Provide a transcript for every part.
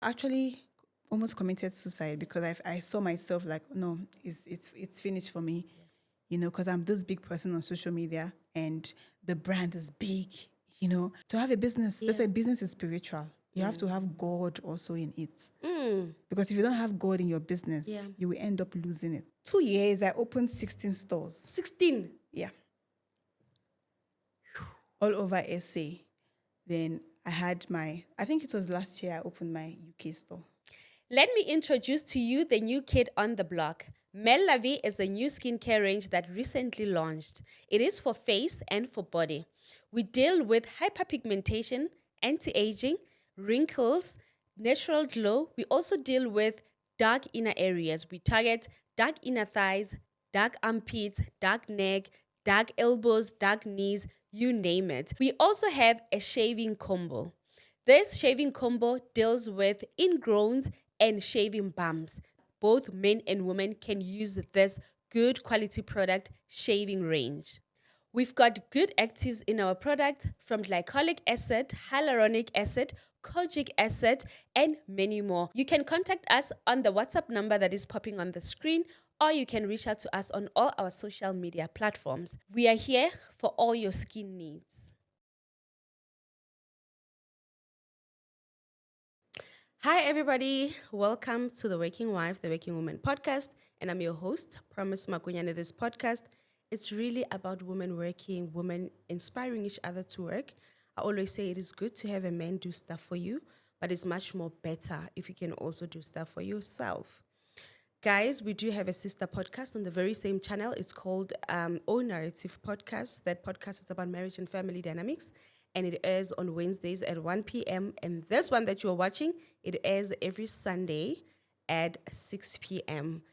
actually almost committed suicide because I saw myself like, no, it's finished for me, because I'm this big person on social media and the brand is big, To have a business, that's why business is spiritual. You have to have God also in it. Because if you don't have God in your business, you will end up losing it. 2 years, I opened 16 stores. 16? Yeah. All over SA. Then I had I think it was last year I opened my UK store. Let me introduce to you the new kid on the block. Mel Lavie is a new skincare range that recently launched. It is for face and for body. We deal with hyperpigmentation, anti-aging, wrinkles, natural glow. We also deal with dark inner areas. We target dark inner thighs, dark armpits, dark neck, dark elbows, dark knees, you name it. We also have a shaving combo. This shaving combo deals with ingrowns and shaving bumps. Both men and women can use this good quality product shaving range. We've got good actives in our product from glycolic acid, hyaluronic acid, kojic acid, and many more. You can contact us on the WhatsApp number that is popping on the screen, or you can reach out to us on all our social media platforms. We are here for all your skin needs. Hi, everybody. Welcome to The Working Wife, The Working Woman podcast. And I'm your host, Promise Makunyane. This podcast, it's really about women working, women inspiring each other to work. I always say it is good to have a man do stuff for you, but it's much more better if you can also do stuff for yourself. Guys, we do have a sister podcast on the very same channel. It's called O Narrative Podcast. That podcast is about marriage and family dynamics. And it airs on Wednesdays at 1 p.m. And this one that you're watching, it airs every Sunday at 6 p.m.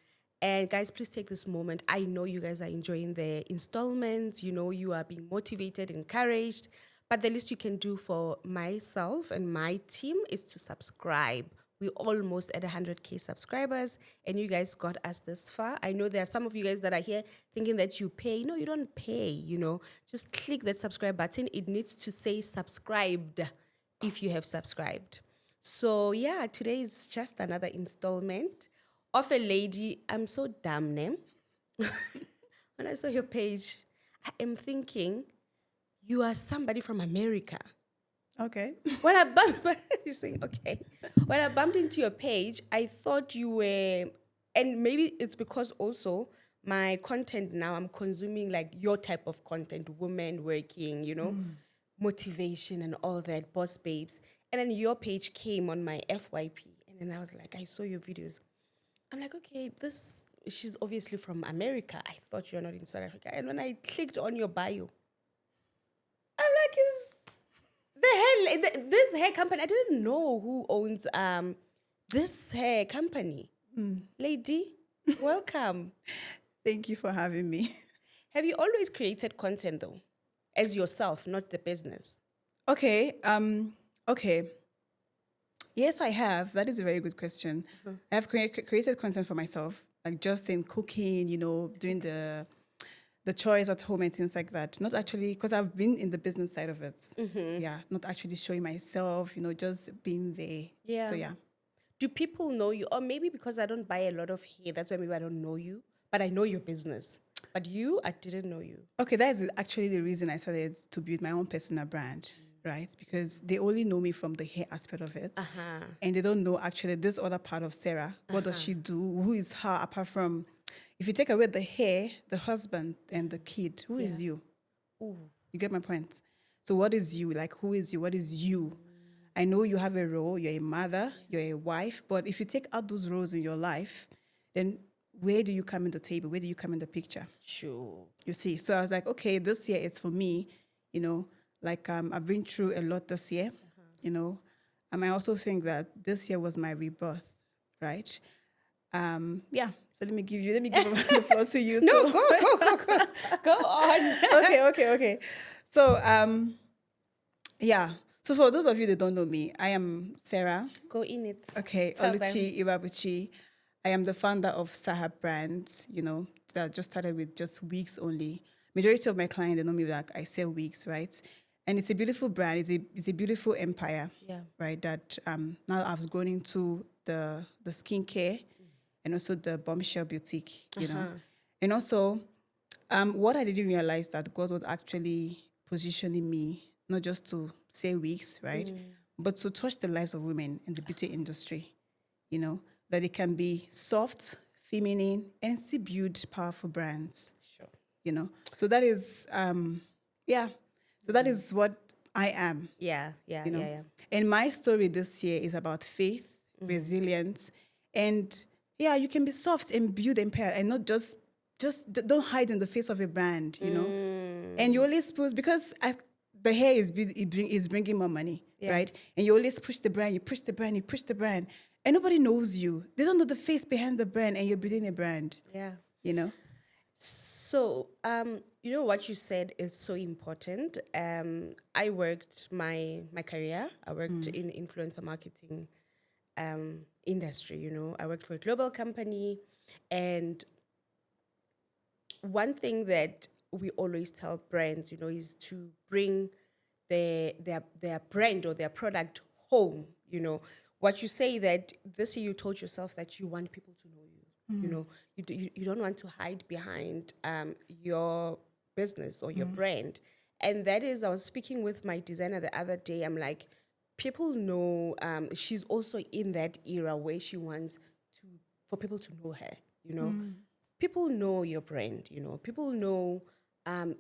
And guys, please take this moment. I know you guys are enjoying the installments. You are being motivated, encouraged. But the least you can do for myself and my team is to subscribe. We're almost at 100K subscribers, and you guys got us this far. I know there are some of you guys that are here thinking that you pay. No, you don't pay, Just click that subscribe button. It needs to say subscribed if you have subscribed. So, yeah, today is just another installment of a lady. I'm so damn name. When I saw your page, I am thinking, you are somebody from America. Okay. When I bumped, you're saying okay. When I bumped into your page, I thought you were, and maybe it's because also my content now, I'm consuming like your type of content, women working, motivation and all that, boss babes. And then your page came on my FYP, and then I was like, I saw your videos. I'm like, okay, she's obviously from America. I thought you're not in South Africa. And when I clicked on your bio, I'm like, this hair company, I didn't know who owns this hair company. Lady, welcome. Thank you for having me. Have you always created content though, as yourself, not the business? Okay. Okay. Yes, I have. That is a very good question. I have created content for myself, like just in cooking, doing the chores at home and things like that. Not actually, because I've been in the business side of it. Yeah, not actually showing myself, just being there. Yeah. So, yeah. Do people know you? Or maybe because I don't buy a lot of hair, that's why maybe I don't know you. But I know your business. But you, I didn't know you. Okay, that is actually the reason I started to build my own personal brand, right? Because they only know me from the hair aspect of it. And they don't know actually this other part of Sarah. What does she do? Who is her apart from... If you take away the hair, the husband, and the kid, who is you? Ooh. You get my point? So what is you? Like, who is you? What is you? I know you have a role. You're a mother. You're a wife. But if you take out those roles in your life, then where do you come in the table? Where do you come in the picture? Sure. You see? So I was like, okay, this year it's for me. I've been through a lot this year, And I also think that this year was my rebirth, right? Yeah. So let me give the floor to you. No, go on. Okay. So, yeah. So for those of you that don't know me, I am Sarah. Go in it. Okay, Tell Oluchi Iwabuchi. I am the founder of Sarhap Brands, that just started with just wigs only. Majority of my clients, they know me like I sell wigs, right? And it's a beautiful brand. It's a beautiful empire. Yeah. Right. That now I've grown into the skincare and also the bombshell boutique, you know. And also what I didn't realize that God was actually positioning me not just to say wigs, right? But to touch the lives of women in the beauty industry, you know, that it can be soft, feminine, and still build powerful brands. Sure. You know, so that is so that is what I am. Yeah. You know, Yeah. and my story this year is about faith, resilience, and you can be soft and build empire, and not just don't hide in the face of a brand. You know, and you always push because the hair is bringing more money, right? And you always push the brand, you push the brand, you push the brand, and nobody knows you. They don't know the face behind the brand, and you're building a brand. Yeah. You know. So, you know what you said is so important. I worked my career. I worked in influencer marketing industry. You know, I worked for a global company, and one thing that we always tell brands, you know, is to bring their brand or their product home. You know, what you say that this year you told yourself that you want people to know you. You know, you don't want to hide behind your business or your brand. And that is, I was speaking with my designer the other day. I'm like, people know she's also in that era where she wants for people to know her, you know. People know your brand, you know. People know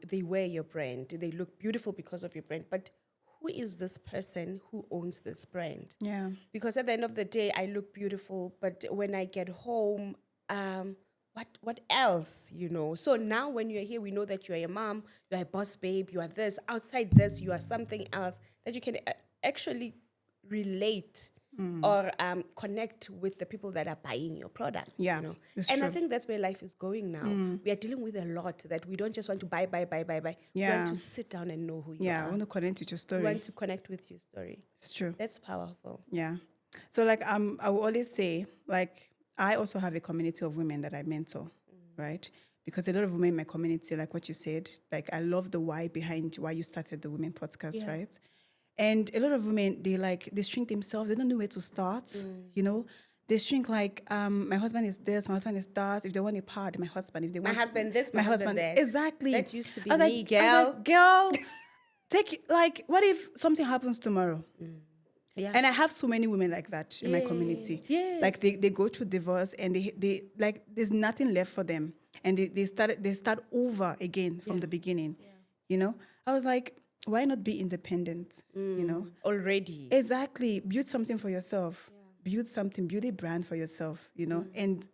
they wear your brand. They look beautiful because of your brand. But who is this person who owns this brand? Yeah. Because at the end of the day, I look beautiful, but when I get home, what else, you know? So now when you're here, we know that you're a mom, you're a boss babe, you are this. Outside this, you are something else that you can actually relate or connect with the people that are buying your product. Yeah, you know? that's And I true. think that's where life is going now. We are dealing with a lot that we don't just want to buy. We Yeah. want to sit down and know who you Yeah, I are. want to connect with your We story. want to connect with your story. It's true. That's powerful. Yeah. So like I will always say, like, I also have a community of women that I mentor, right? Because a lot of women in my community, like what you said, like I love the why behind why you started the Women Podcast, Yeah. right? And a lot of women, they shrink themselves, they don't know where to start, you know? They shrink like, my husband is this, my husband is that. If they want a pad, my husband. If they want husband this, my husband that. Exactly. That used to be I was me, like, girl. girl, like, what if something happens tomorrow? Yeah. And I have so many women like that in my community. Yes. Like they go through divorce and they like there's nothing left for them. And they start over again from the beginning. You know? I was like, why not be independent? You know? Already. Exactly. Build something for yourself. Build a brand for yourself, you know, and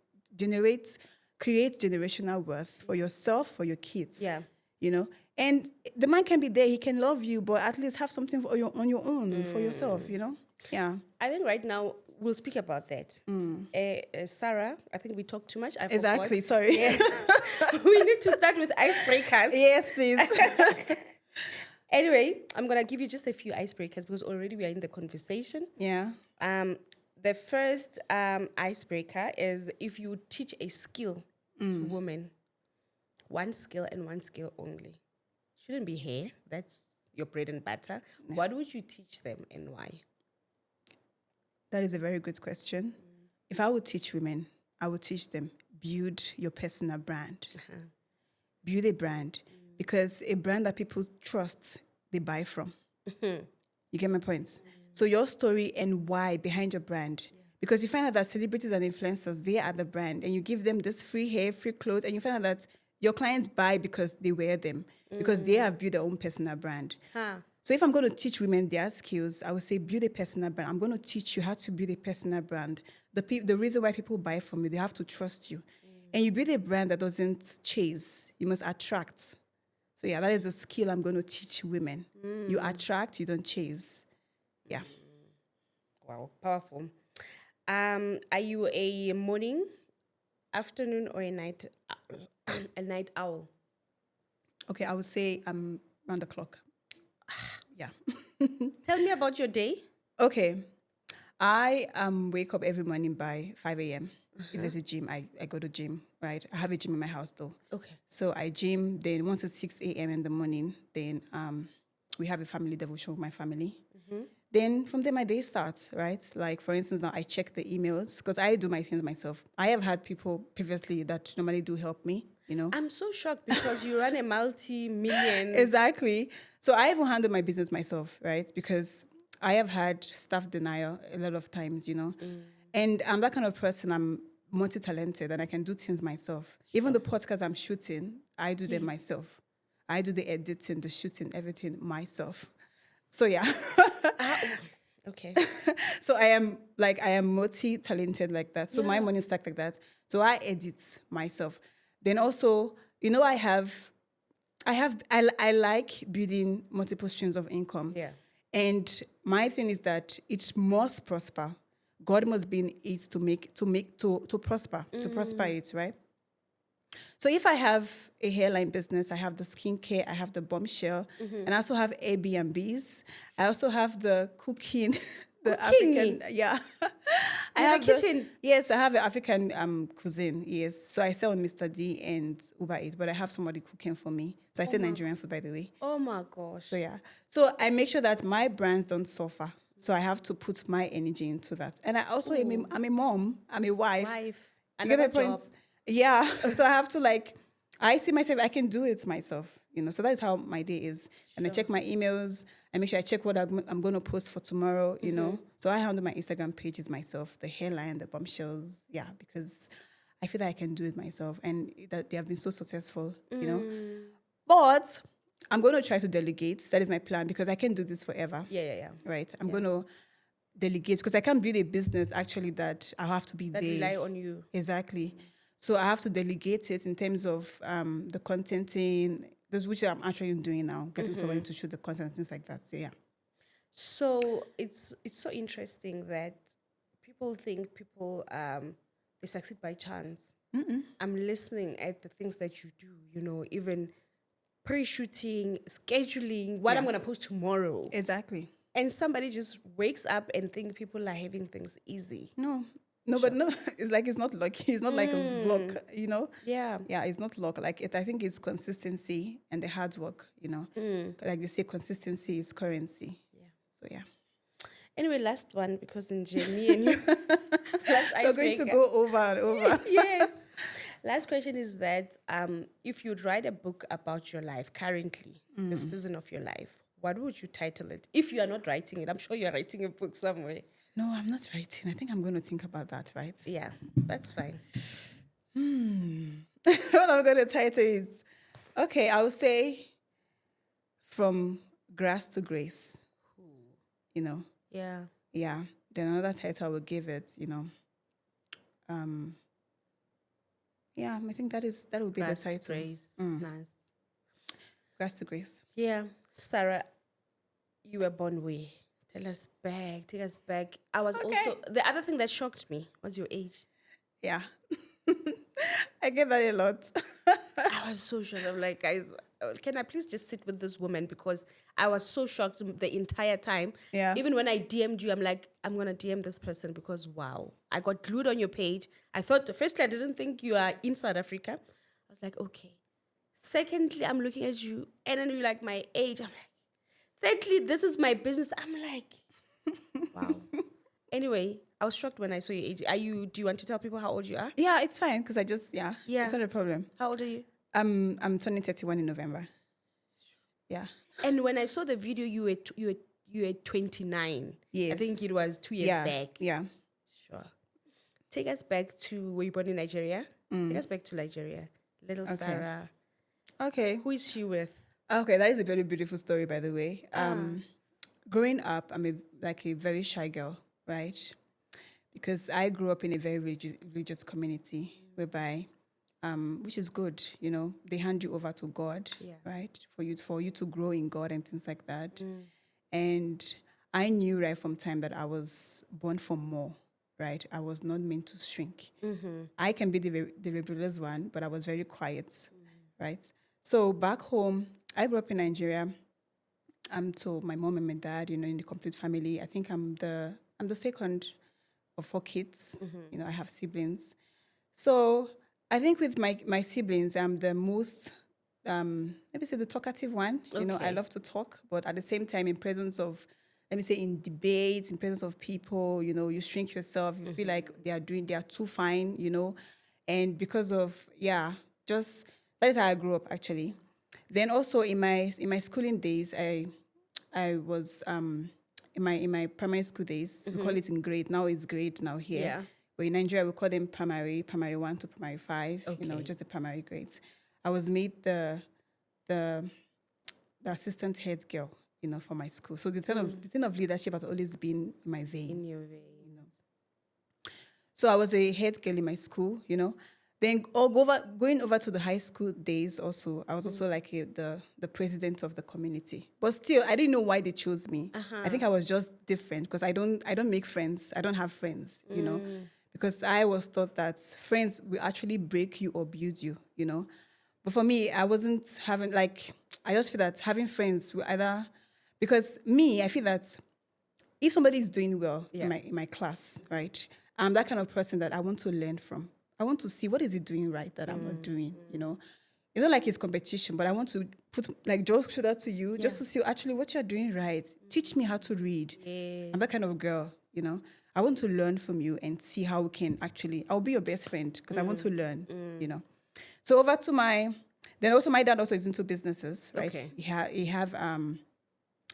create generational wealth for yourself, for your kids. Yeah. You know, and the man can be there, he can love you, but at least have something on your own for yourself, you know? Yeah. I think right now we'll speak about that. Sarah, I think we talked too much. I Exactly. forgot. Sorry. Yeah. We need to start with icebreakers. Yes, please. Anyway, I'm going to give you just a few icebreakers because already we are in the conversation. Yeah. The first icebreaker is if you teach a skill to women, one skill and one skill only. Shouldn't be hair. That's your bread and butter. What would you teach them and why? That is a very good question. If I would teach women, I would teach them build your personal brand. Build a brand because a brand that people trust, they buy from. You get my points? So your story and why behind your brand. Because you find out that celebrities and influencers, they are the brand. And you give them this free hair, free clothes. And you find out that your clients buy because they wear them. Because they have built their own personal brand. So if I'm going to teach women their skills, I would say build a personal brand. I'm going to teach you how to build a personal brand. The reason why people buy from you, they have to trust you. And you build a brand that doesn't chase. You must attract. So yeah, that is a skill I'm going to teach women. You attract, you don't chase. Yeah. Wow, powerful. Are you a morning, afternoon, or a night owl? Okay, I would say I'm round the clock. Yeah. Tell me about your day. Okay. I wake up every morning by 5 a.m. If there's a gym, I go to gym, right? I have a gym in my house though. Okay. So I gym, then once it's 6 a.m. in the morning, then we have a family devotion with my family. Then from there, my day starts, right? Like, for instance, now I check the emails because I do my things myself. I have had people previously that normally do help me, you know. I'm so shocked because you run a multi-million. Exactly. So I even handle my business myself, right? Because I have had staff denial a lot of times, you know. And I'm that kind of person, I'm multi-talented and I can do things myself. Even the podcasts I'm shooting, I do them myself. I do the editing, the shooting, everything myself. So yeah. Okay. So I am multi-talented like that. So my money stack like that. So I edit myself. Then also, you know, I like building multiple streams of income. Yeah. And my thing is that it must prosper. God must be in it to prosper, to prosper it, right? So if I have a hairline business, I have the skincare, I have the bombshell, and I also have Airbnbs. I also have the cooking, the African, yeah. I have a kitchen? Yes, I have an African cuisine, yes. So I sell on Mr. D and Uber Eats, but I have somebody cooking for me. So I sell Nigerian food, by the way. Oh my gosh. So yeah. So I make sure that my brands don't suffer. So I have to put my energy into that. And I also I'm a mom, I'm a wife. You get my Another point? job. Yeah. So I have to I see myself, I can do it myself, you know. So that's how my day is. And I check my emails. I make sure I check what I'm going to post for tomorrow, you know. So I handle my Instagram pages myself, the hairline, the bombshells. Yeah, because I feel that I can do it myself. And that they have been so successful, you know. But I'm going to try to delegate. That is my plan because I can't do this forever. Yeah. Right? I'm going to delegate because I can't build a business actually that I have to be That there. rely on you. Exactly. So I have to delegate it in terms of the contenting, those which I'm actually doing now, getting somebody to shoot the content, things like that. So yeah. So it's so interesting that people think they succeed by chance. I'm listening at the things that you do, you know, even pre-shooting, scheduling, what I'm gonna post tomorrow. Exactly. And somebody just wakes up and think people are having things easy. No, but no, it's not lucky. It's not like a vlog, you know? Yeah. Yeah, it's not luck. I think it's consistency and the hard work, you know? Like they say, consistency is currency. Yeah. So yeah. Anyway, last one because in me and you, last We're going to go over and over. Yes. Last question is that if you'd write a book about your life currently, the season of your life, what would you title it? If you are not writing it, I'm sure you're writing a book somewhere. No, I'm not writing. I think I'm going to think about that, right? Yeah, that's fine. What I'm going to title is, okay, I would say From Grass to Grace. You know? Yeah. Yeah. Then another title I would give it, you know. Yeah, I think that would be Grass the to title. Grace. Nice. Grass to Grace. Yeah. Sarah, you were born where? Take us back. I was also, the other thing that shocked me was your age. Yeah. I get that a lot. I was so shocked. I'm like, guys, can I please just sit with this woman? Because I was so shocked the entire time. Yeah. Even when I DM'd you, I'm like, I'm going to DM this person because, wow, I got glued on your page. I thought, firstly, I didn't think you are in South Africa. I was like, okay. Secondly, I'm looking at you, and then you're like my age. I'm like, thirdly, this is my business. I'm like, wow. Anyway, I was shocked when I saw your age. Do you want to tell people how old you are? Yeah, it's fine because Yeah. it's not a problem. How old are you? I'm turning 31 in November. Yeah. And when I saw the video, you were 29. Yes. I think it was 2 years back. Yeah. Sure. Take us back to, were you born in Nigeria? Take us back to Nigeria. Little Sarah. Okay. Who is she with? Okay, that is a very beautiful story, by the way. Growing up, I'm a very shy girl, right? Because I grew up in a very religious community whereby, which is good, you know, they hand you over to God, right? For you to grow in God and things like that. And I knew right from time that I was born for more, right? I was not meant to shrink. I can be the rebellious one, but I was very quiet, right? So back home, I grew up in Nigeria. So my mom and my dad, you know, in the complete family. I think I'm the second of 4 kids. You know, I have siblings. So I think with my siblings, I'm the most let me say the talkative one. You know, I Okay. love to talk, but at the same time, in presence of, let me say, in debates, in presence of people, you know, you shrink yourself. You feel like they are too fine, you know, and because of just that is how I grew up actually. Then also in my schooling days, I was in my primary school days. We call it in grade. Now it's grade now here. Yeah. But in Nigeria we call them primary 1 to primary 5. You know, Okay. just the primary grades. I was made the the assistant head girl, you know, for my school. So the thing of leadership has always been in my vein. In your vein. So I was a head girl in my school, you know. Then going over to the high school days also, I was also like the president of the community. But still, I didn't know why they chose me. I think I was just different because I don't make friends. I don't have friends, you know, because I was taught that friends will actually break you or build you, you know. But for me, I wasn't having like I just feel that having friends will either because me, I feel that if somebody is doing well Yeah. in my class, right? I'm that kind of person that I want to learn from. I want to see what is he doing right that I'm not doing, you know. It's not like it's competition, but I want to put like just shoulder to you just to see actually what you're doing right. Teach me how to read. Yeah. I'm that kind of girl, you know. I want to learn from you and see how we can actually. I'll be your best friend because I want to learn, you know. So over to then also my dad also is into businesses, right? Okay. He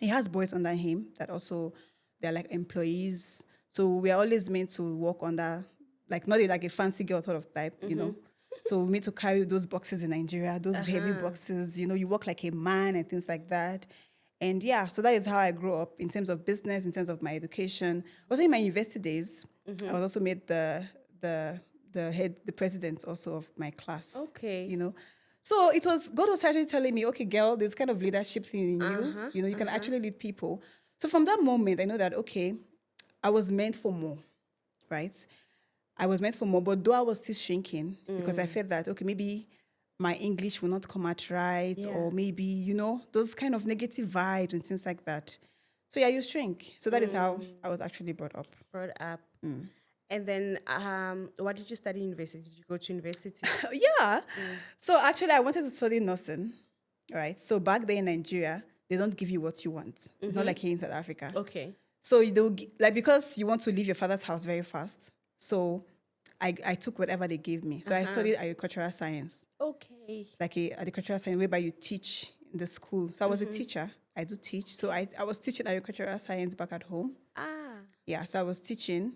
has boys under him that also they're like employees. So we are always meant to work under like not like a fancy girl sort of type, you know. So we need to carry those boxes in Nigeria, those heavy boxes, you know, you work like a man and things like that. And yeah, so that is how I grew up in terms of business, in terms of my education. Also in my university days, I was also made the president also of my class. Okay. You know. So it was God was actually telling me, okay, girl, there's kind of leadership thing in you. You know, you can actually lead people. So from that moment, I know that okay, I was meant for more, right? I was meant for more, but though I was still shrinking because I felt that okay, maybe my English will not come out right, Yeah. or maybe you know those kind of negative vibes and things like that. So yeah, you shrink. So that is how I was actually brought up. Brought up. And then, what did you study in university? Did you go to university? Yeah. So actually, I wanted to study nursing, right? So back there in Nigeria, they don't give you what you want. It's not like here in South Africa. Okay. So like because you want to leave your father's house very fast. So I took whatever they gave me. So I studied agricultural science, Okay. like a agricultural science whereby you teach in the school. So I was a teacher. I do teach. So I was teaching agricultural science back at home. Ah. Yeah, so I was teaching.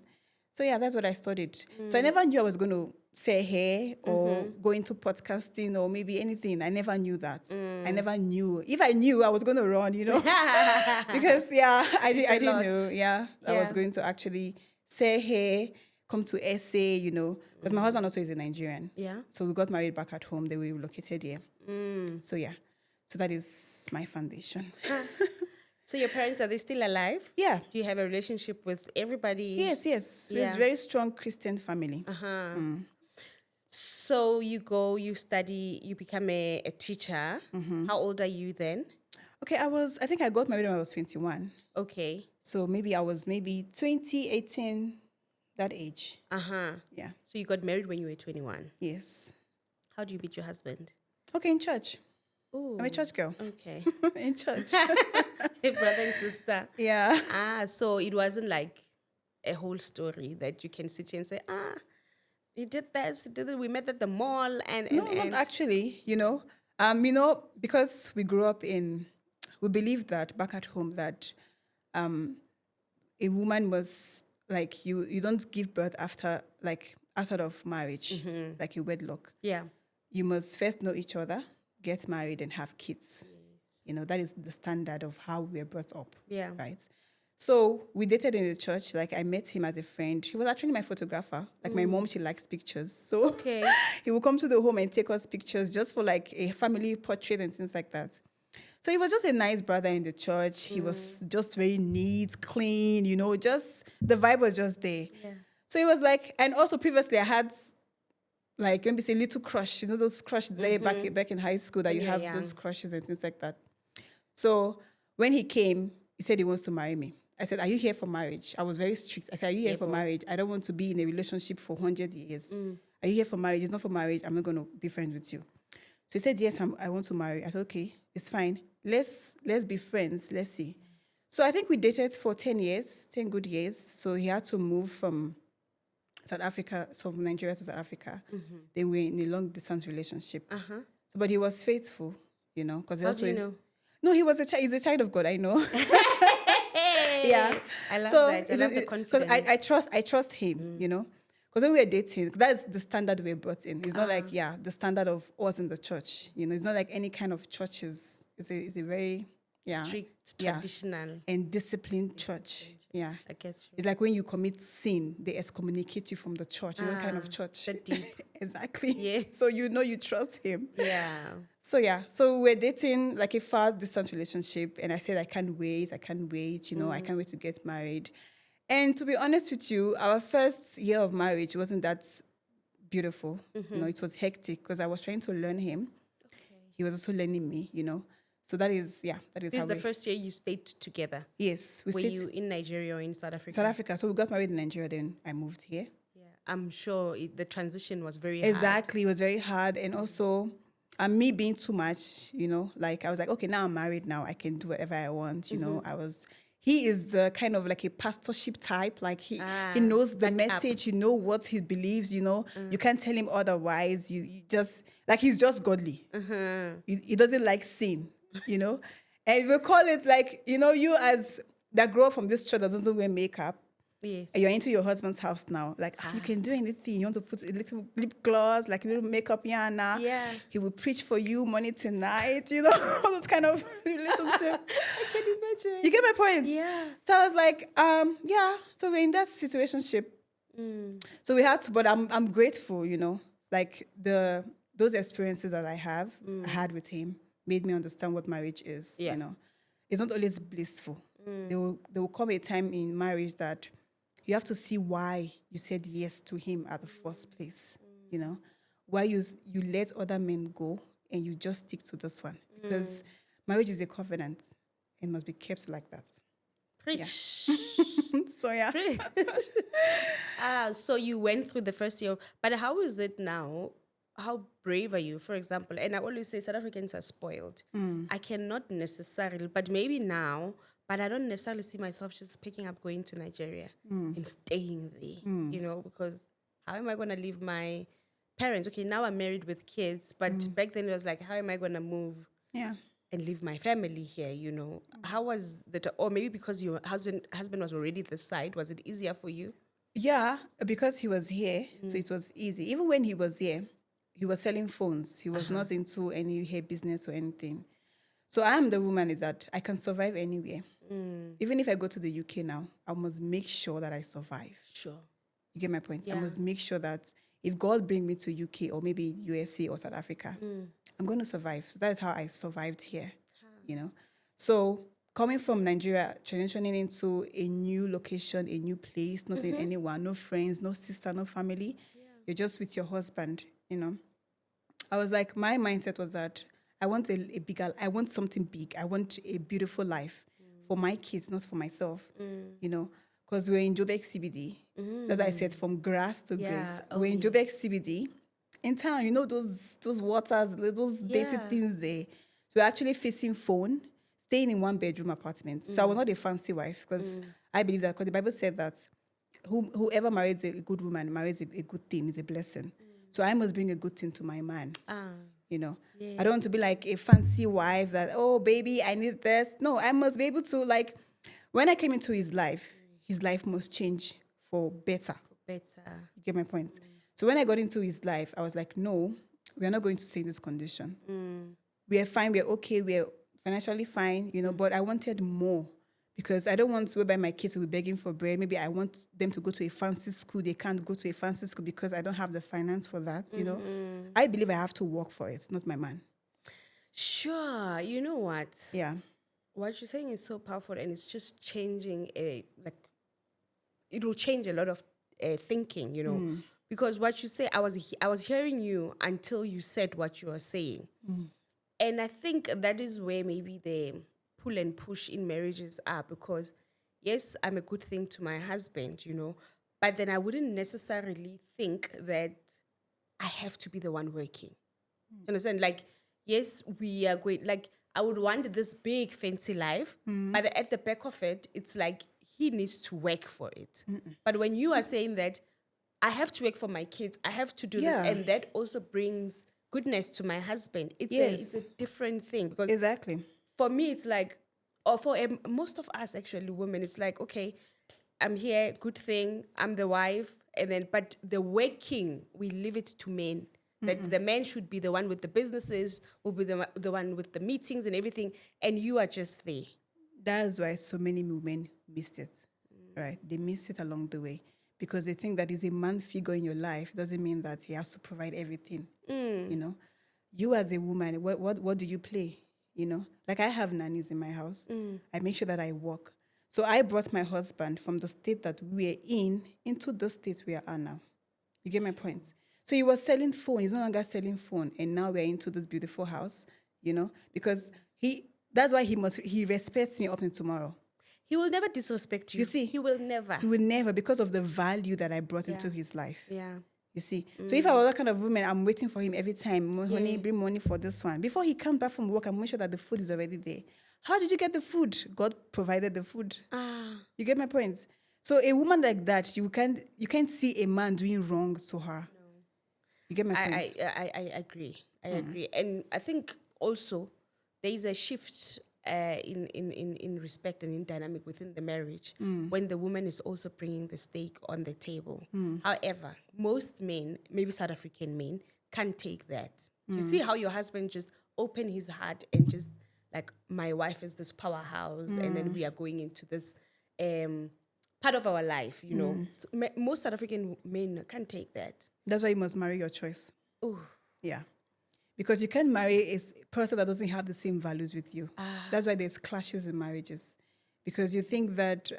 So yeah, that's what I studied. So I never knew I was going to say hair or go into podcasting or maybe anything. I never knew that. I never knew. If I knew, I was going to run, you know, because yeah, I didn't lot. know. Yeah, I was Yeah. going to actually say hair, come to essay, you know, because my husband also is a Nigerian. Yeah. So we got married back at home. Then we relocated here. So yeah, so that is my foundation. So your parents, are they still alive? Yeah. Do you have a relationship with everybody? Yes. It's Yeah. very strong Christian family. So you study, you become a teacher. How old are you then? Okay, I think I got married when I was 21. Okay. So maybe I was maybe 20, 18, that age. Yeah. So you got married when you were 21. Yes. How do you meet your husband? Okay, in church. Oh. I'm a church girl. Okay. In church. Hey, brother and sister. Yeah. So it wasn't like a whole story that you can sit here and say, we did this, we met at the mall and No, not actually, you know. Because we grew up we believed that back at home that a woman was like you don't give birth after like outside of marriage, like a wedlock. Yeah. You must first know each other, get married, and have kids. You know, that is the standard of how we were brought up. Yeah. Right. So we dated in the church. Like I met him as a friend. He was actually my photographer. Like my mom, she likes pictures. So Okay. he would come to the home and take us pictures just for like a family portrait and things like that. So he was just a nice brother in the church. He was just very neat, clean, you know, just the vibe was just there. Yeah. So it was like, and also previously I had like maybe say little crush, you know, those crushes there back in high school that you have those crushes and things like that. So when he came, he said he wants to marry me. I said, are you here for marriage? I was very strict. I said, are you here for marriage? I don't want to be in a relationship for 100 years. Are you here for marriage? It's not for marriage. I'm not going to be friends with you. So he said, yes, I want to marry. I said, okay, it's fine. Let's be friends. Let's see. So I think we dated for 10 years, 10 good years. So he had to move from South Africa, so from Nigeria to South Africa. Then we're in a long distance relationship. So, but he was faithful, because How do you know? No, he was he's a child of God. I know. Yeah. I love So that. I love the because confidence. I trust him. Because when we were dating, that's the standard we were brought in. It's not like the standard of us in the church. It's not like any kind of churches. It's a very Strict, traditional. and disciplined church. Yeah. I get you. It's like when you commit sin, they excommunicate you from the church. It's that kind of church. that deep. Exactly. Yeah. So you trust him. Yeah. So we're dating like a far distance relationship, and I said I can't wait. I can't wait to get married. And to be honest with you, our first year of marriage wasn't that beautiful. It was hectic because I was trying to learn him. Okay. He was also learning me. So that is This is the first year you stayed together. Yes, Were you in Nigeria or in South Africa? South Africa. So we got married in Nigeria, then I moved here. Yeah, I'm sure the transition was very hard. Exactly, it was very hard, and also me being too much, like I was like, okay, now I'm married, now I can do whatever I want, He is the kind of like a pastorship type, like he knows the message, what he believes, you can't tell him otherwise. You just like he's just godly. He doesn't like sin, and we call it like you as that grow up from this church that doesn't wear makeup. Yes. You're into your husband's house now. Like, you can do anything. You want to put a little lip gloss, like a little makeup, Yana. Yeah. He will preach for you morning to night, all those kind of relationship. I can imagine. You get my point? Yeah. So I was like, so we're in that situationship. So we had to, but I'm grateful, like those experiences that I had with him made me understand what marriage is, It's not always blissful. There will come a time in marriage that you have to see why you said yes to him at the first place, why you let other men go and you just stick to this one. Because marriage is a covenant and must be kept like that. Preach. Yeah. So, yeah. So you went through the first year, but how is it now? How brave are you, for example? And I always say South Africans are spoiled. I cannot necessarily, but maybe now, but I don't necessarily see myself just picking up, going to Nigeria and staying there, because how am I going to leave my parents? Okay, now I'm married with kids, but back then it was like, how am I going to move and leave my family here, How was that? Or maybe because your husband was already this side, was it easier for you? Yeah, because he was here, so it was easy. Even when he was here, he was selling phones. He was not into any hair business or anything. So I am the woman is that I can survive anywhere. Even if I go to the UK now, I must make sure that I survive. Sure. You get my point? Yeah. I must make sure that if God bring me to UK or maybe USA or South Africa, I'm going to survive. So that's how I survived here, So coming from Nigeria, transitioning into a new location, a new place, not in anyone, no friends, no sister, no family. Yeah. You're just with your husband, I was like, my mindset was that I want I want something big. I want a beautiful life for my kids, not for myself, because we're in Joburg CBD. As I said, from grass to grace. We're in Joburg CBD. In town, those waters, those dated things there. So we're actually facing phone, staying in one bedroom apartment. So I was not a fancy wife because I believe that, because the Bible said that whoever marries a good woman marries a good thing, is a blessing. So I must bring a good thing to my man. Yeah. I don't want to be like a fancy wife that, oh, baby, I need this. No, I must be able to, like, when I came into his life must change for better. You get my point? So when I got into his life, I was like, no, we are not going to stay in this condition. We are fine. We're okay. We're financially fine, but I wanted more. Because I don't want to whereby my kids will be begging for bread. Maybe I want them to go to a fancy school. They can't go to a fancy school because I don't have the finance for that, I believe I have to work for it, not my man. Sure. You know what? Yeah. What you're saying is so powerful, and it's just changing, it will change a lot of thinking, Because what you say, I was hearing you until you said what you were saying. And I think that is where maybe the pull and push in marriages are, because yes, I'm a good thing to my husband, but then I wouldn't necessarily think that I have to be the one working. You understand? Like, yes, we are going, like, I would want this big fancy life, but at the back of it, it's like he needs to work for it. But when you are saying that I have to work for my kids, I have to do this, Yeah. and that also brings goodness to my husband, it's Yes. a different thing. Because Exactly. for me, it's like, or for most of us, actually, women, it's like, okay, I'm here, good thing, I'm the wife, and then, but the working, we leave it to men. That the man should be the one with the businesses, will be the one with the meetings and everything, and you are just there. That's why so many women missed it, right? They miss it along the way because they think that is a man figure in your life doesn't mean that he has to provide everything. You know, you as a woman, what do you play? You know, like I have nannies in my house. I make sure that I work. So I brought my husband from the state that we are in into the state we are now. You get my point? So he was selling phone. He's no longer selling phone. And now we're into this beautiful house, you know, because that's why he respects me up until tomorrow. He will never disrespect you. You see? He will never. He will never, because of the value that I brought into Yeah. his life. Yeah. You see? So if I was that kind of woman, I'm waiting for him every time. Honey, bring money for this one. Before he comes back from work, I'm making sure that the food is already there. How did you get the food? God provided the food. You get my point? So a woman like that, you can't see a man doing wrong to her. You get my point? I agree. I agree. And I think also there is a shift in respect and in dynamic within the marriage when the woman is also bringing the stake on the table. However, most men, maybe South African men, can't take that. You see how your husband just opened his heart and just like, my wife is this powerhouse, and then we are going into this part of our life, you know. So, most South African men can't take that. That's why you must marry your choice. Ooh. Yeah. Because you can't marry a person that doesn't have the same values with you. That's why there's clashes in marriages. Because you think that,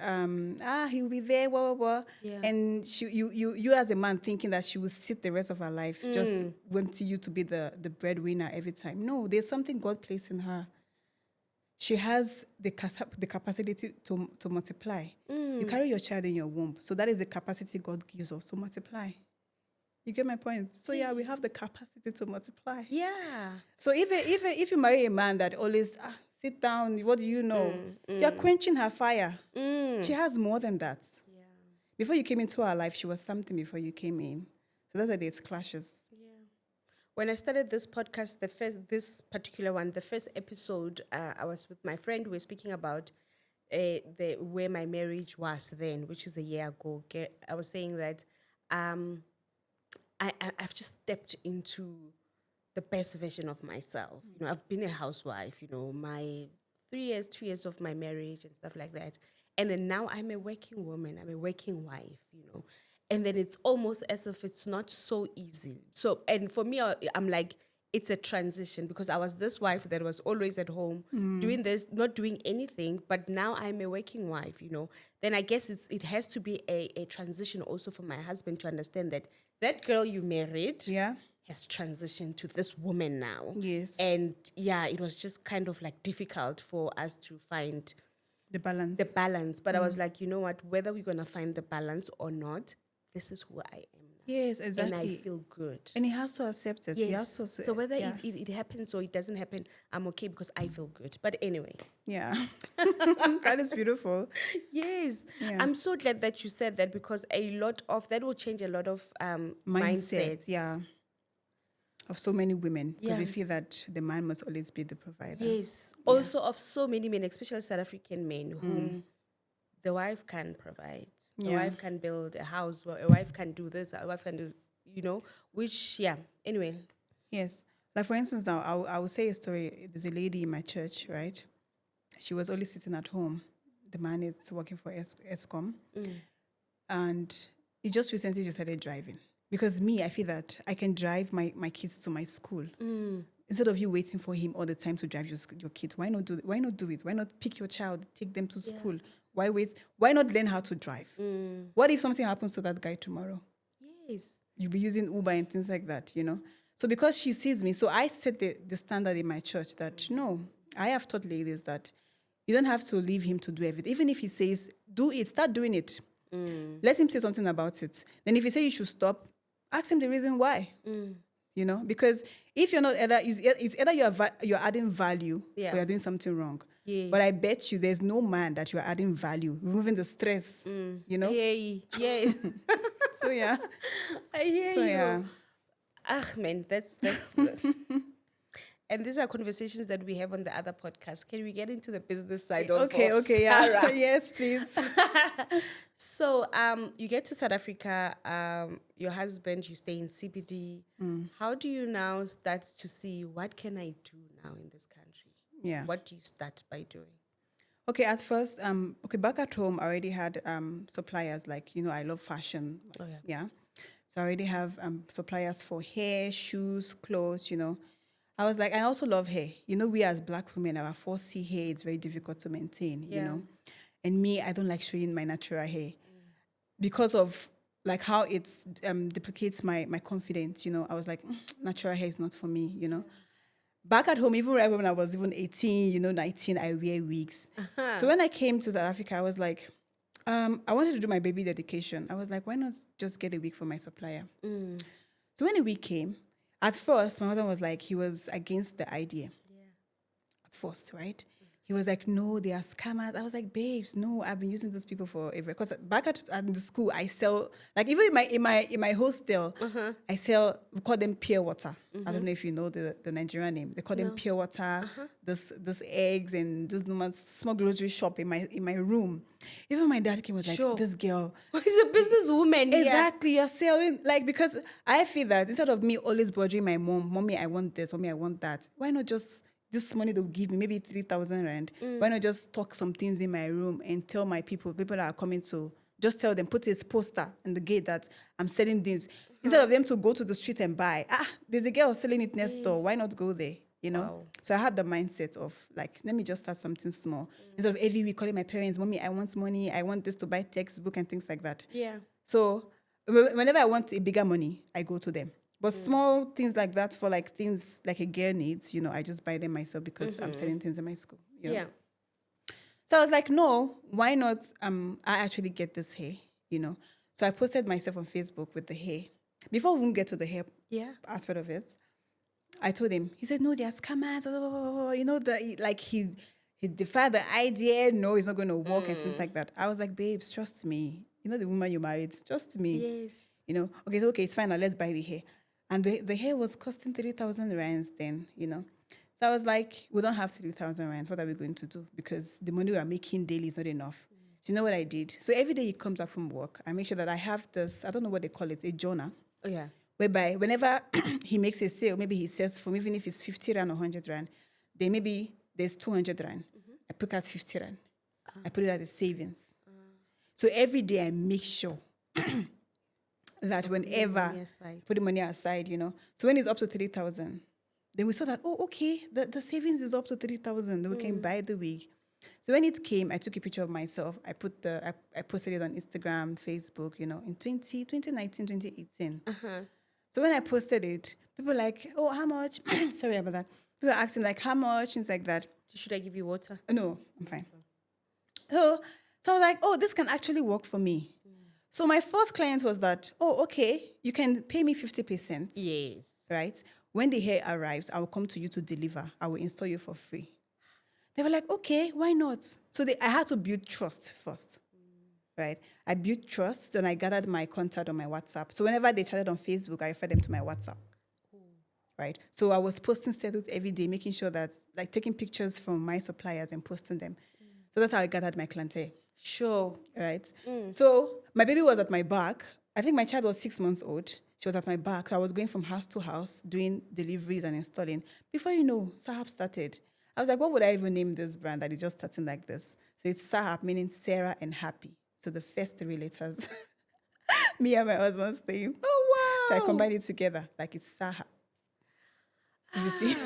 he'll be there, blah, blah, blah. Yeah. And you as a man thinking that she will sit the rest of her life just wanting you to be the breadwinner every time. No, there's something God placed in her. She has the capacity to multiply. You carry your child in your womb. So that is the capacity God gives us to multiply. You get my point? So yeah, we have the capacity to multiply. Yeah. So if you marry a man that always sit down, what do you know? You're quenching her fire. She has more than that. Yeah. Before you came into her life, she was something before you came in. So that's why there's clashes. Yeah. When I started this podcast, this particular one, the first episode, I was with my friend. We were speaking about where my marriage was then, which is a year ago. I was saying that I've just stepped into the best version of myself. You know, I've been a housewife, you know, my 2 years of my marriage and stuff like that. And then now I'm a working woman, I'm a working wife, you know. And then it's almost as if it's not so easy. So, and for me, I'm like, it's a transition, because I was this wife that was always at home doing this, not doing anything, but now I'm a working wife, you know. Then I guess it has to be a transition also for my husband to understand that girl you married has transitioned to this woman now. Yes. And yeah, it was just kind of like difficult for us to find The balance. But I was like, you know what, whether we're going to find the balance or not, this is who I am now. Yes, exactly. And I feel good. And he has to accept it. Yes. He has to So whether it happens or it doesn't happen, I'm okay because I feel good. But anyway. Yeah. That is beautiful. Yes. Yeah. I'm so glad that you said that, because that will change a lot of mindsets. Yeah. Of so many women. Because Yeah. they feel that the man must always be the provider. Yes. Also of so many men, especially South African men, whom the wife can provide. The wife can build a house, a wife can do this, a wife can do, you know, which, yeah. Anyway. Yes. Like, for instance, now, I will say a story. There's a lady in my church, right? She was only sitting at home. The man is working for ESCOM. And he just recently just started driving. Because me, I feel that I can drive my kids to my school. Instead of you waiting for him all the time to drive your kids, why not do it? Why not pick your child, take them to school? Why wait? Why not learn how to drive? What if something happens to that guy tomorrow? Yes. You'll be using Uber and things like that, you know? So because she sees me, so I set the standard in my church that, no, I have taught ladies that you don't have to leave him to do everything. Even if he says, do it, start doing it. Let him say something about it. Then if he says you should stop, ask him the reason why. you know, because if you're not it's either you're adding value Yeah. or you're doing something wrong. Yeah. But I bet you there's no man that you're adding value, removing the stress, you know. Yeah. So yeah, I hear so you. yeah. Ah, man, that's and these are conversations that we have on the other podcast. Can we get into the business side Okay, yeah. Sarah? Yes, please. So, you get to South Africa. Your husband, you stay in CBD. How do you now start to see what can I do now in this country? Yeah. What do you start by doing? Okay, at first, back at home, I already had suppliers, like, you know, I love fashion. Oh, yeah. Yeah. So I already have suppliers for hair, shoes, clothes, you know. I was like, I also love hair. You know, we as Black women, our 4C hair, it's very difficult to maintain, you Yeah. know. And me, I don't like showing my natural hair because of like how it duplicates my confidence, you know. I was like, natural hair is not for me, you know. Back at home, even when I was even 18, you know, 19, I wear wigs. So when I came to South Africa, I was like, I wanted to do my baby dedication. I was like, why not just get a wig from my supplier? So when the wig came, at first, my husband was like, he was against the idea. At first, right? He was like, no, they are scammers. I was like, babes, no, I've been using those people forever. Because back at the school, I sell, like even in my hostel, I sell, we call them pure water. I don't know if you know the Nigerian name. They call them pure water, those eggs and those normal small grocery shop in my room. Even my dad came was like, Sure. this girl. He's a businesswoman. Exactly, you're selling, like, because I feel that instead of me always bothering my mom, mommy, I want this, mommy, I want that, why not just this money they'll give me, maybe 3,000 rand, why not just talk some things in my room and tell my people that are coming to, just tell them, put this poster in the gate that I'm selling this. Instead of them to go to the street and buy, there's a girl selling it next door, why not go there? You know? Wow. So I had the mindset of like, let me just start something small. Instead of every week calling my parents, mommy, I want money, I want this to buy textbook and things like that. Yeah. So whenever I want a bigger money, I go to them. But small things like that for like things like a girl needs, you know, I just buy them myself because I'm selling things in my school. You know? Yeah. So I was like, no, why not? I actually get this hair, you know. So I posted myself on Facebook with the hair. Before we even get to the hair Yeah. aspect of it, I told him. He said, no, they are scammers. You know, he defied the idea. No, it's not going to work and things like that. I was like, babes, trust me. You know the woman you married, trust me. Yes. You know, okay, it's fine. Now let's buy the hair. And the hair was costing 3,000 rands then, you know. So I was like, we don't have 3,000 rands. What are we going to do? Because the money we are making daily is not enough. So you know what I did? So every day he comes up from work, I make sure that I have this, I don't know what they call it, a journal. Oh, yeah. Whereby whenever he makes a sale, maybe he sells from, even if it's 50 rand or 100 rand, then maybe there's 200 rand. I pick out 50 rand. I put it as a savings. So every day I make sure that whenever put the money aside, you know. So when it's up to 3,000, then we saw that, oh, okay, the savings is up to 3,000. Then we can buy the wig. So when it came, I took a picture of myself. I posted it on Instagram, Facebook, you know, in 2019, 2018. So when I posted it, people were like, oh, how much? Sorry about that. People were asking like, how much? Things like that. Should I give you water? No, I'm fine. So I was like, oh, this can actually work for me. So my first client was that, oh, okay, you can pay me 50%. Yes. Right? When the hair arrives, I will come to you to deliver. I will install you for free. They were like, okay, why not? So I had to build trust first. Right? I built trust, then I gathered my contact on my WhatsApp. So whenever they chatted on Facebook, I referred them to my WhatsApp. Right? So I was posting status every day, making sure that, like, taking pictures from my suppliers and posting them. So that's how I gathered my clientele. Sure. Right? So my baby was at my back. I think my child was 6 months old. She was at my back. So I was going from house to house, doing deliveries and installing. Before you know, Sarhap started. I was like, what would I even name this brand that is just starting like this? So it's Sarhap, meaning Sarah and Happy. So the first three letters, me and my husband's name. Oh, wow. So I combined it together, like it's Sarhap. Did you see?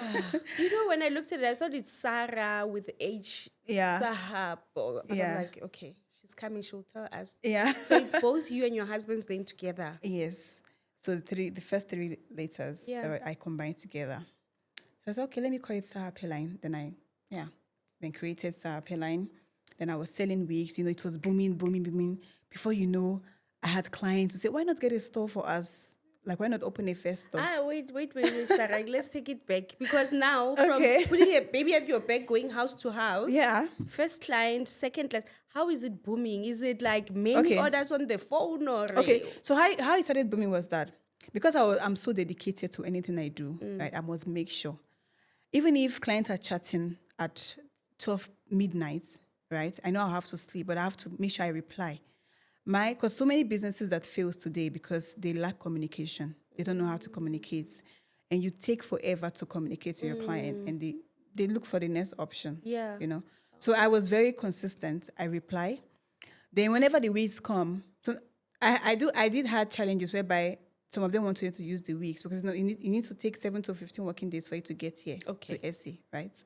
You know, when I looked at it, I thought it's Sarah with H. Yeah. Sarhap. But Yeah. I'm like, okay, she's coming, she'll tell us. Yeah. So it's both you and your husband's name together. Yes. So the first three letters that I combined together. So I said, okay, let me call it Sarhap Hairline. Then created Sarhap Hairline. Then I was selling wigs. You know, it was booming. Before you know, I had clients who say, why not get a store for us? why not open a first store? Wait, Sarah. Let's take it back. Because now, from Okay. putting a baby at your back, going house to house, Yeah. first client, second client, how is it booming? Is it like many Okay. orders on the phone or? Okay. So how it started booming was that because I'm so dedicated to anything I do, right? I must make sure. Even if clients are chatting at 12 midnight, right? I know I'll have to sleep, but I have to make sure I reply. Because so many businesses that fails today because they lack communication. They don't know how to communicate. And you take forever to communicate to your client and they look for the next option. Yeah. You know? So I was very consistent. I reply. Then whenever the weeks come, so I did have challenges whereby some of them wanted to use the weeks because you need to take 7 to 15 working days for you to get here to SC, right?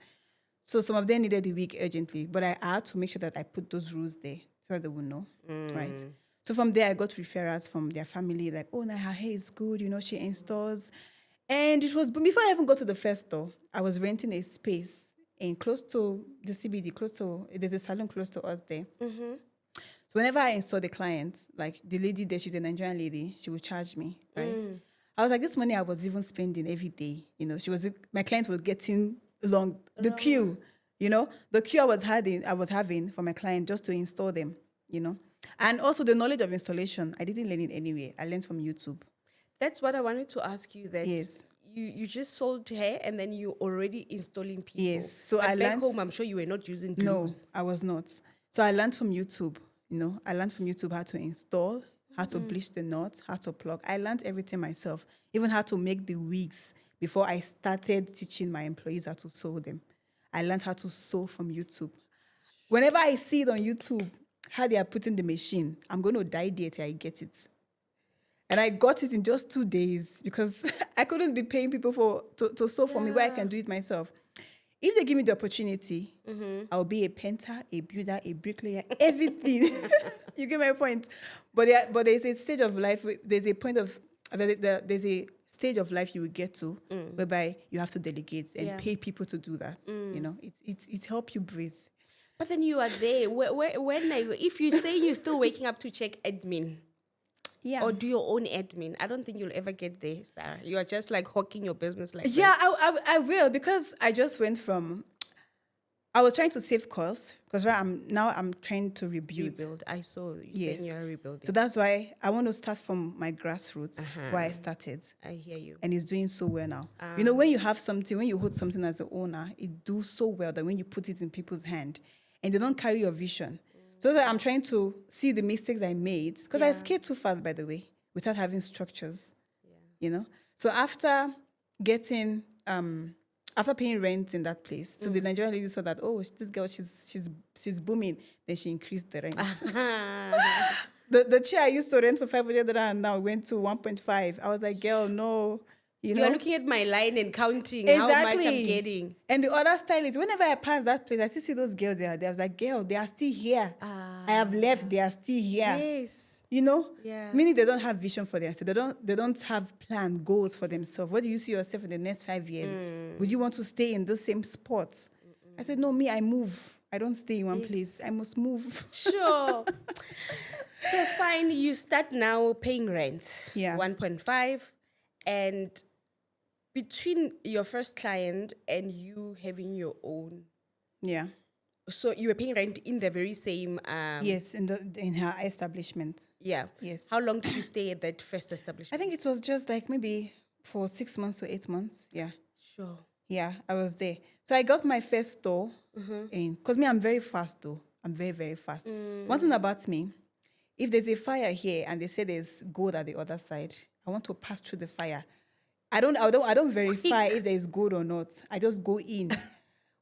So some of them needed the week urgently, but I had to make sure that I put those rules there so that they would know, right? So from there, I got referrals from their family like, oh, no, her hair is good, she installs. And it was, before I even got to the first store, I was renting a space in close to the CBD, there's a salon close to us there. So whenever I install the client, like the lady there, she's a Nigerian lady, she would charge me, right? I was like, this money I was even spending every day, my clients were getting along the queue, the queue I was having for my client just to install them, And also the knowledge of installation, I didn't learn it anywhere. I learned from YouTube. That's what I wanted to ask you. That Yes. You just sold hair and then you already installing people. Yes. So but I back learned home, I'm sure you were not using glues. No, I was not. So I learned from YouTube. I learned from YouTube how to install, how to bleach the knots, how to plug. I learned everything myself, even how to make the wigs before I started teaching my employees how to sew them. I learned how to sew from YouTube. Whenever I see it on YouTube, how they are putting the machine, I'm going to die there till I get it. And I got it in just 2 days because I couldn't be paying people to sew for me where I can do it myself. If they give me the opportunity, I'll be a painter, a builder, a bricklayer, everything. You get my point? But there's a stage of life, there's a stage of life you will get to whereby you have to delegate and pay people to do that. It helps you breathe. But then you are there. If you say you're still waking up to check admin, or do your own admin, I don't think you'll ever get there, Sarah. You are just like hawking your business like Yeah, I will, because I just went from, I was trying to save costs because I'm trying to rebuild. I saw you saying you're rebuilding. So that's why I want to start from my grassroots where I started. I hear you. And it's doing so well now. When you have something, when you hold something as an owner, it do so well that when you put it in people's hand and they don't carry your vision. So that I'm trying to see the mistakes I made because I scaled too fast, by the way, without having structures. So after getting after paying rent in that place, so the Nigerian lady saw that, oh, this girl, she's booming. Then she increased the rent. The chair I used to rent for 500 and now went to 1.5. I was like, girl, no. You are looking at my line and counting how much I'm getting. And the other stylist, whenever I pass that place, I still see those girls there. I was like, girl, they are still here. I have left, they are still here. Yes. Yeah. Meaning they don't have vision for themselves. They don't have plan, goals for themselves. What do you see yourself in the next 5 years? Would you want to stay in the same spot? I said, no, me, I move. I don't stay in one place. I must move. Sure. So fine, you start now paying rent. Yeah. 1.5. And between your first client and you having your own. Yeah. So you were paying rent in the very same... yes, in her establishment. Yeah. Yes. How long did you stay at that first establishment? I think it was just like maybe for 6 months to 8 months. Yeah. Sure. Yeah, I was there. So I got my first store in, because I'm very fast though. I'm very, very fast. One thing about me, if there's a fire here and they say there's gold at the other side, I want to pass through the fire. I don't verify if there is gold or not. I just go in.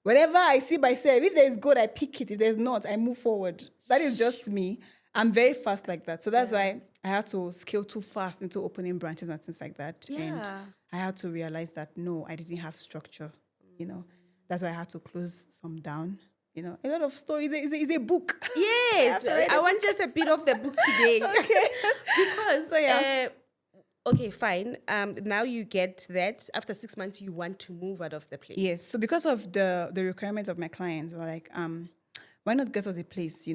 Wherever I see myself, if there is gold, I pick it. If there's not, I move forward. That is just me. I'm very fast like that. So that's why I had to scale too fast into opening branches and things like that. Yeah. And I had to realize that, no, I didn't have structure, That's why I had to close some down. A lot of stories. It's a book. Yes. I want just a bit of the book today. Okay. Because, So, yeah. Okay, fine. Now you get that. After 6 months, you want to move out of the place. Yes. So because of the requirements of my clients, we're like, why not get us a place,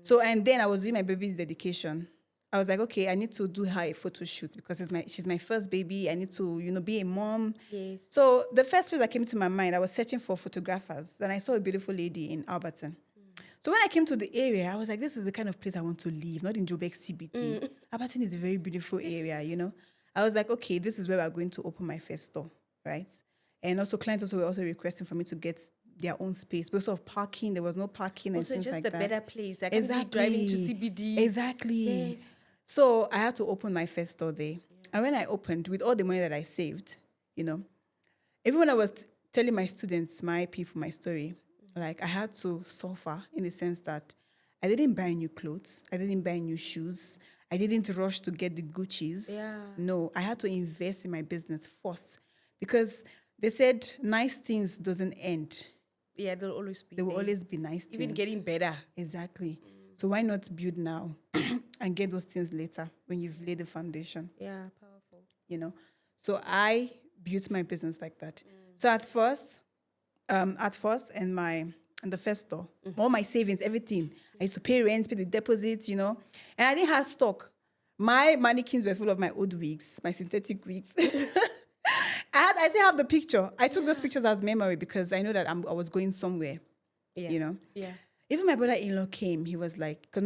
So, and then I was doing my baby's dedication. I was like, okay, I need to do her a photo shoot because she's my first baby. I need to, be a mom. Yes. So the first place that came to my mind, I was searching for photographers. Then I saw a beautiful lady in Alberton. So when I came to the area, I was like, this is the kind of place I want to live, not in Joburg CBD. Alberton is a very beautiful area, I was like, okay, this is where we're going to open my first store, right? And also clients were also requesting for me to get their own space. Because of parking, there was no parking also and things just like the that. better place. I can be driving to CBD. Exactly. Yes. So I had to open my first store there. And when I opened, with all the money that I saved, even when I was telling my students, my people, my story, like I had to suffer in the sense that I didn't buy new clothes. I didn't buy new shoes. I didn't rush to get the Gucci's. Yeah. No, I had to invest in my business first because they said nice things doesn't end. Yeah, there'll always be. There will always be nice things. Even getting better. Exactly. So why not build now and get those things later when you've laid the foundation? Yeah, powerful. So I built my business like that. So at first, in the first store, all my savings, everything. I used to pay rent, pay the deposits, and I didn't have stock. My mannequins were full of my old wigs, my synthetic wigs. I still have the picture. I took those pictures as memory because I know that I was going somewhere, Yeah. Yeah. Even my brother-in-law came. He was like, because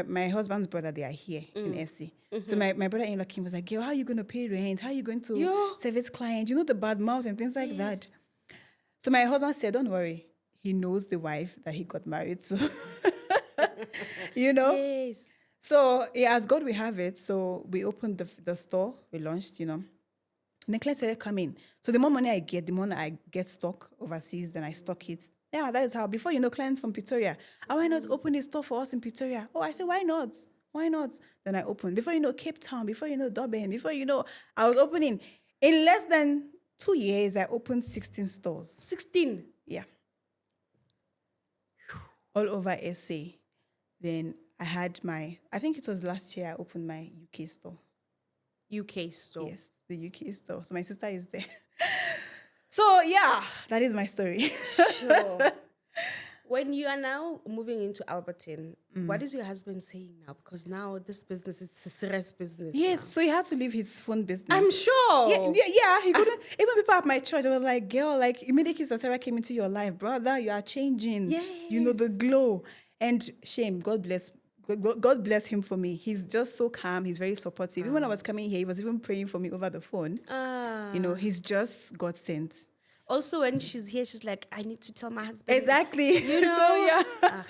my husband's brother, they are here in SC. So my brother-in-law came, was like, girl, how are you going to pay rent? How are you going to service clients? The bad mouth and things like that. So my husband said, don't worry. He knows the wife that he got married to. Yes. So as God will have it, so we opened the store, we launched, And the clients started coming. So the more money I get, the more I get stock overseas, then I stock it. Yeah, that is how. Before clients from Pretoria, why not open a store for us in Pretoria? Oh, I said, why not? Why not? Then I opened. Before Cape Town, before Durban, before I was opening. In less than 2 years, I opened 16 stores. 16? Yeah. All over SA. Then I had I think it was last year I opened my UK store. UK store? Yes, the UK store. So my sister is there. So, yeah, that is my story. Sure. When you are now moving into Alberton, what is your husband saying now? Because now this business is a serious business. Yes, now. So he had to leave his phone business. I'm sure. Yeah, he couldn't. Even people at my church, they were like, girl, like immediately Sarah came into your life, brother, you are changing. Yes. The glow. And shame, God bless him for me. He's just so calm. He's very supportive. Even when I was coming here, he was even praying for me over the phone. He's just God sent. Also, when she's here, she's like, I need to tell my husband. Exactly. So, yeah.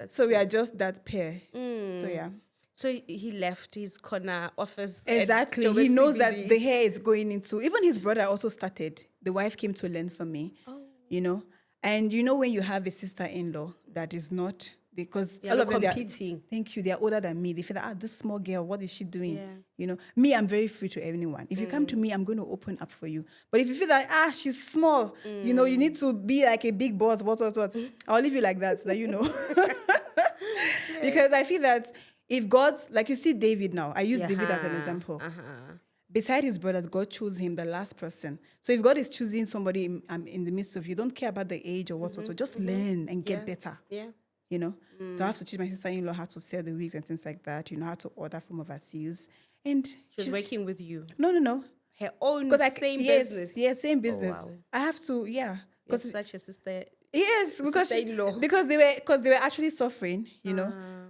So we are just that pair. So, yeah. So he left his corner office. Exactly. He knows that the hair is going into... Even his brother also started. The wife came to learn from me. Oh. And when you have a sister-in-law that is not... Because all of them competing. Thank you. They are older than me. They feel that, this small girl, what is she doing? Yeah. Me, I'm very free to anyone. If you come to me, I'm going to open up for you. But if you feel that, she's small, you need to be like a big boss, what, I'll leave you like that, so that you know. Because I feel that if God, like you see David now, I use David as an example. Beside his brothers, God chose him, the last person. So if God is choosing somebody in the midst of you, don't care about the age or what, just learn and get better. Yeah. So I have to teach my sister-in-law how to sell the wigs and things like that, how to order from overseas. And she's working with you? No. Her own business? Yes, same business. Oh, wow. I have to, yeah. Because such a sister. Yes, sister-in-law. Because they were actually suffering,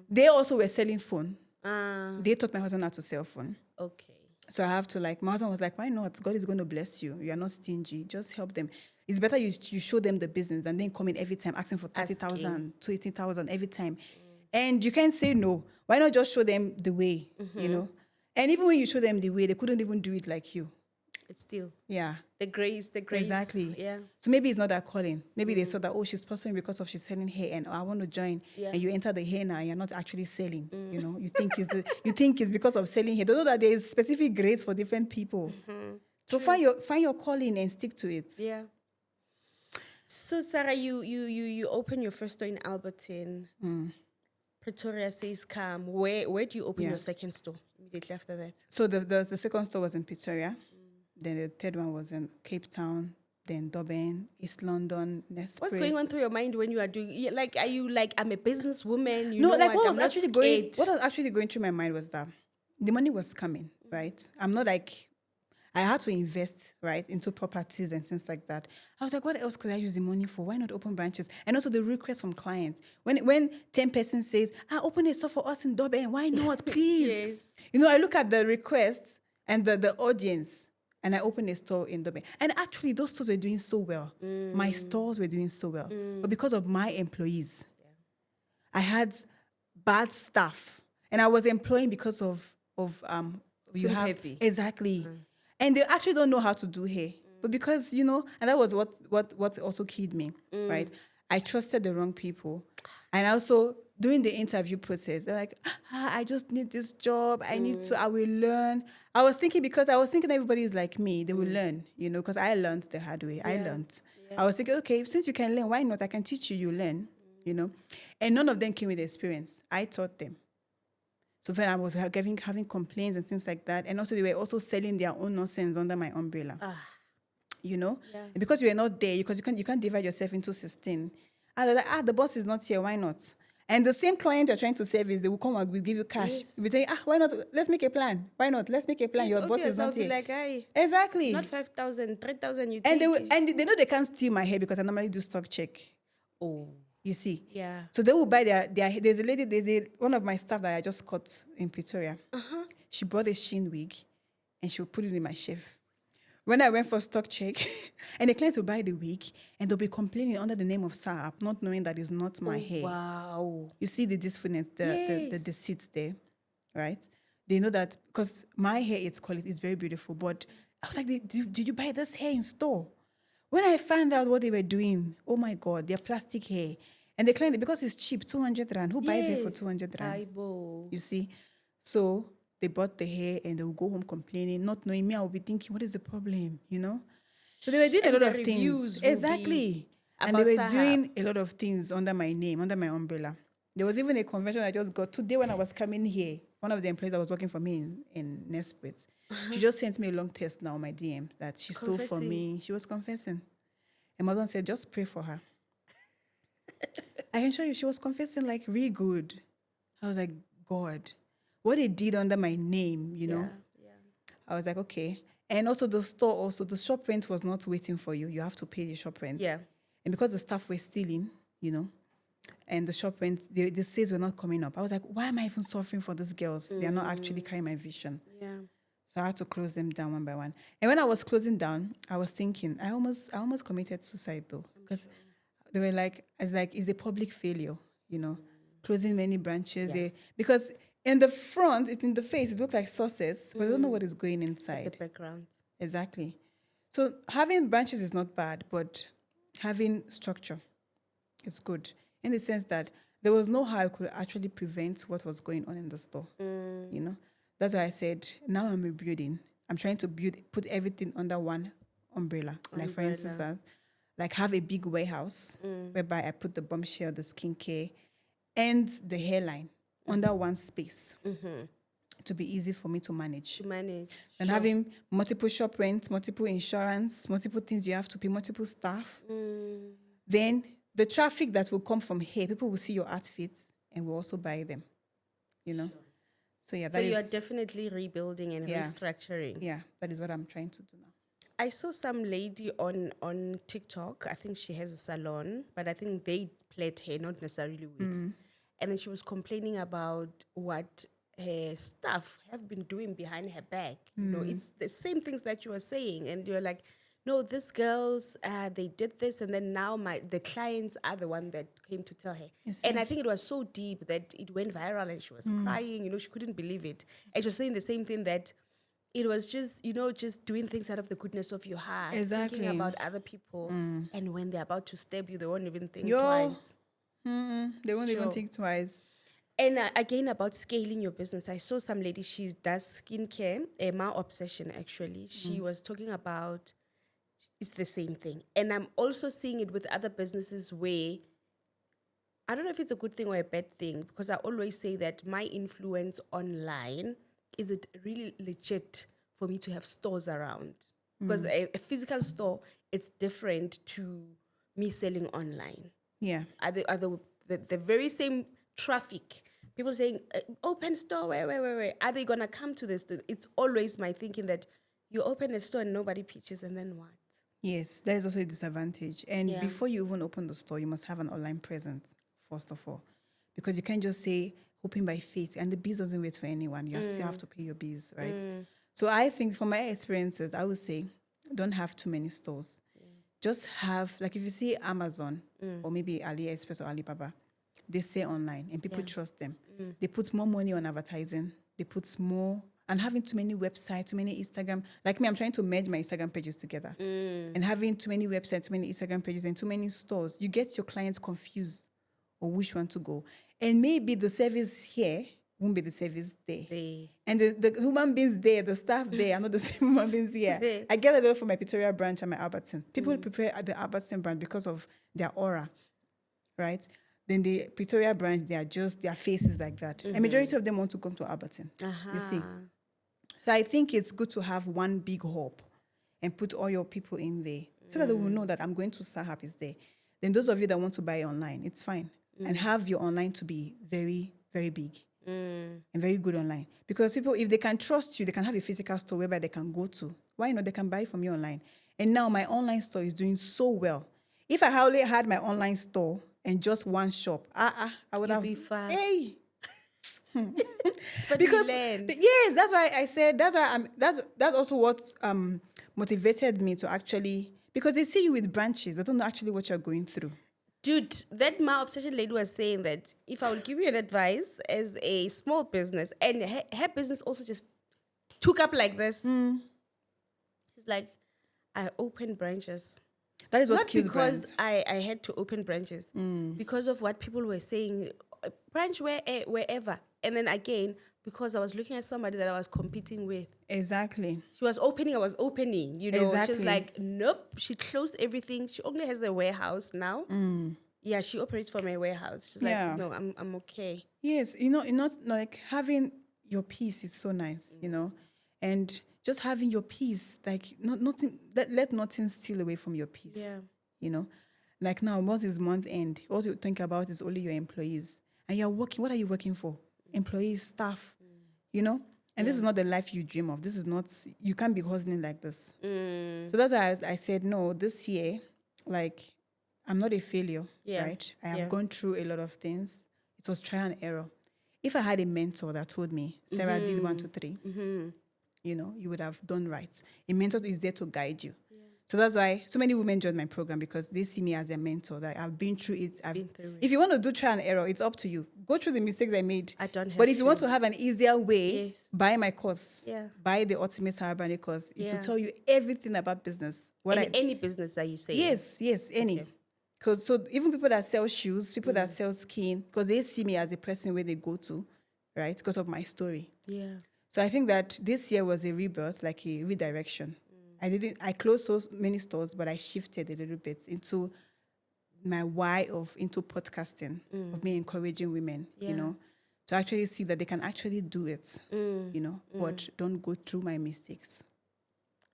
They also were selling phone. They taught my husband how to sell phone. Okay. So I have to my husband was like, why not? God is going to bless you. You are not stingy. Just help them. It's better you show them the business than then come in every time asking for 30,000, 20,000 every time. And you can't say no. Why not just show them the way, And even when you show them the way, they couldn't even do it like you. It's still. Yeah. The grace. Exactly. Yeah. So maybe it's not that calling. Maybe they saw that, she's pursuing because of she's selling hair and I want to join. Yeah. And you enter the hair now and you're not actually selling. You think it's because of selling hair. Don't know that there is specific grace for different people. So find your calling and stick to it. Yeah. So Sarah, you open your first store in Alberton. Pretoria says come. Where do you open your second store immediately after that? So the second store was in Pretoria. Then the third one was in Cape Town. Then Durban, East London, Nesprit. What's going on through your mind when you are doing? Like, are you like, I'm a businesswoman? What was actually going through my mind was that the money was coming, right? I'm not like, I had to invest, right, into properties and things like that. I was like, what else could I use the money for? Why not open branches? And also the request from clients. When 10 person says, open a store for us in Durban, why not, please? Yes. You know, I look at the requests and the audience, and I open a store in Durban. And actually, those stores were doing so well. My stores were doing so well. But because of my employees, I had bad staff. And I was employing because of you Team have happy. exactly. And they actually don't know how to do hair. But because, you know, and that was what also killed me, right? I trusted the wrong people. And also during the interview process, they're like, I just need this job. I will learn. I was thinking everybody is like me, they will learn, you know, because I learned the hard way. I learned. I was thinking, okay, since you can learn, why not? I can teach you, you learn, you know. And none of them came with experience. I taught them. So then I was having complaints and things like that. And also they were also selling their own nonsense under my umbrella. You know? Yeah. And because you were not there, because you can't divide yourself into 16. And they're like, the boss is not here, why not? And the same client you're trying to service, they will come and will give you cash. Yes. You'll be saying, why not? Let's make a plan. Why not? Let's make a plan. It's Your boss obvious. is not I'll be here. like, hey, Exactly. not 5,000, 3,000, you And take it. and they know they can't steal my hair because I normally do stock check. Oh, You see? yeah. So they will buy there's a lady, one of my staff that I just caught in Pretoria. She bought a Shein wig and she would put it in my chef. When I went for stock check, and the client will buy the wig and they'll be complaining under the name of Sarhap, not knowing that it's not my hair. Wow. You see the dissonance, the Yes. deceit there, right? They know that because my hair, it's quality, it's very beautiful. But I was like, did you buy this hair in store? When I found out what they were doing, oh my God, they're plastic hair. And they claim it because it's cheap, 200 rand. Who buys it for 200 rand? Aibo. You see? So they bought the hair and they will go home complaining, not knowing me. I will be thinking, what is the problem? You know? So they were doing And a lot the of reviews things. will Exactly. be And they about were Sarhap. doing a lot of things under my name, under my umbrella. There was even a convention I just got today when I was coming here. One of the employees that was working for me in Nesbit, she just sent me a long text now on my DM that she stole from Confessing. me. She was confessing. And my husband said, just pray for her. I can show you, she was confessing like really good. I was like, God, what they did under my name, you know? Yeah. I was like, okay. And also the store, also the shop rent was not waiting for you. You have to pay the shop rent. Yeah. And because the staff were stealing, you know, and the shop rent, the sales were not coming up. I was like, why am I even suffering for these girls? They are not actually carrying my vision. Yeah. So I had to close them down one by one. And when I was closing down, I was thinking, I almost committed suicide though. Because they were like, it's a public failure, you know, closing many branches. Yeah. Because in the front, in the face, it looked like sauces, but I don't know what is going inside. The background. Exactly. So having branches is not bad, but having structure is good in the sense that there was no how I could actually prevent what was going on in the store. You know, that's why I said now I'm rebuilding. I'm trying to put everything under one umbrella. Like for instance, like have a big warehouse whereby I put the bombshell, the skincare, and the hairline under one space. To be easy for me to manage. And having multiple shop rent, multiple insurance, multiple things you have to pay, multiple staff. Then the traffic that will come from here, people will see your outfits and will also buy them. You know? So yeah, So you are definitely rebuilding and restructuring. Yeah, that is what I'm trying to do now. I saw some lady on TikTok. I think she has a salon, but I think they plait hair, not necessarily wigs. And then she was complaining about what her staff have been doing behind her back. You know, it's the same things that you were saying, and you're like, no, these girls, they did this, and then now the clients are the one that came to tell her. And I think it was so deep that it went viral, and she was crying. You know, she couldn't believe it. And she was saying the same thing, that it was just, you know, just doing things out of the goodness of your heart, thinking about other people, and when they're about to stab you, they won't even think twice. They won't even think twice. And again, about scaling your business, I saw some lady, she does skincare, my obsession actually. She was talking about, it's the same thing. And I'm also seeing it with other businesses where, I don't know if it's a good thing or a bad thing, because I always say that my influence online, is it really legit for me to have stores around? Because a physical store, it's different to me selling online. Yeah. Are the very same traffic people saying, open store, where? Are they going to come to this? It's always my thinking that you open a store and nobody pitches, and then what? Yes, that is also a disadvantage. And Yeah. before you even open the store, you must have an online presence, first of all. Because you can't just say, hoping by faith. And the biz doesn't wait for anyone. You still have to pay your biz, right? So I think from my experiences, I would say, don't have too many stores. Just have, like if you see Amazon or maybe AliExpress or Alibaba, they say online and people trust them. They put more money on advertising. They put more, and having too many websites, too many Instagram. Like me, I'm trying to merge my Instagram pages together. And having too many websites, too many Instagram pages, and too many stores, you get your clients confused or which one to go. And maybe the service here won't be the service there. And the human beings there, the staff there are not the same human beings here. I get a lot from my Pretoria branch and my Albertson. People prepare at the Albertson branch because of their aura, right? Then the Pretoria branch, they are just, their faces like that. And majority of them want to come to Albertson. You see? So I think it's good to have one big hub and put all your people in there so that they will know that I'm going to Sarhap is there. Then those of you that want to buy online, it's fine. And have your online to be very, very big and very good online. Because people, if they can trust you, they can have a physical store whereby they can go to. Why not? They can buy from you online. And now my online store is doing so well. If I only had my online store and just one shop, I would have be fine. Hey. But Because we learn. yes, that's why I said that's also what motivated me to actually, because they see you with branches, they don't know actually what you're going through. Dude, that my obsession lady was saying that if I would give you an advice as a small business, and her business also just took up like this, she's like, I opened branches. That is what Not kills because brands. I had to open branches, because of what people were saying, branch wherever. And then again, because I was looking at somebody that I was competing with. Exactly. She was opening, I was opening, you know. She was Exactly. like, nope, she closed everything. She only has a warehouse now. Yeah, she operates from a warehouse. She's Yeah. like, no, I'm okay. Yes, not like having your peace is so nice, and just having your peace, like nothing, let nothing steal away from your peace. Yeah. Like now, what is month end? All you think about is only your employees, and you're working. What are you working for? Employees, staff, And this is not the life you dream of. This is not. You can't be hustling like this. So that's why I said no. This year, like, I'm not a failure, right? I have gone through a lot of things. It was trial and error. If I had a mentor that told me, Sarah did 1, 2, 3, you would have done right. A mentor is there to guide you. So that's why so many women join my program, because they see me as a mentor, that I've been through it. If you want to do trial and error, it's up to you. Go through the mistakes I made. I don't have But if you to. want to have an easier way, buy my course. Yeah. Buy the Ultimate Sarhap Branding course. It will tell you everything about business. Any business that you say. Yes, any. Okay. Because so even people that sell shoes, people that sell skin, because they see me as a person where they go to, right? Because of my story. Yeah. So I think that this year was a rebirth, like a redirection. I closed so many stores, but I shifted a little bit into my why into podcasting, of me encouraging women, to actually see that they can actually do it, but don't go through my mistakes.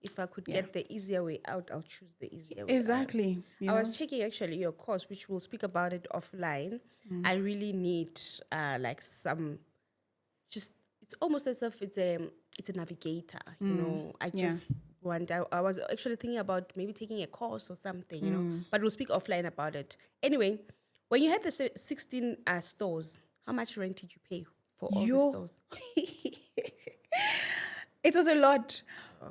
If I could get the easier way out, I'll choose the easier way Exactly. out. I was checking actually your course, which we'll speak about it offline. I really need like some, just, it's almost as if it's a navigator, I just want, I was actually thinking about maybe taking a course or something, but we'll speak offline about it. Anyway, when you had the 16 stores, how much rent did you pay for all the stores? It was a lot.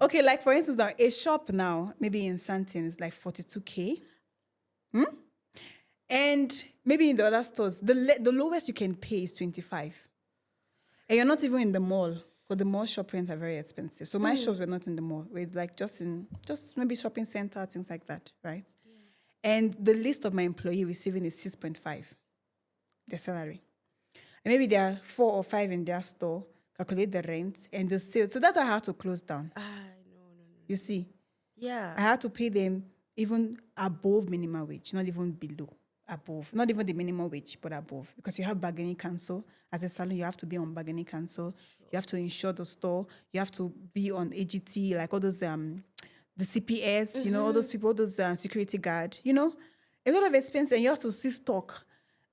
Okay, like for instance, now a shop now, maybe in Santin, is like 42K. And maybe in the other stores, the lowest you can pay is 25. And you're not even in the mall, because the mall shop rents are very expensive. So my shops were not in the mall. It's like just maybe shopping center, things like that, right? Yeah. And the list of my employee receiving is 6.5, their salary. And maybe there are 4 or 5 in their store, calculate the rent and the sales. So that's why I had to close down. No. You see? Yeah. I had to pay them even above minimum wage, not even below. Above, not even the minimum wage, but above, because you have bargaining council. As a salon, you have to be on bargaining council. You have to insure the store. You have to be on AGT, like all those, the CPS, all those people, all those security guard, a lot of expense, and you have to see stock.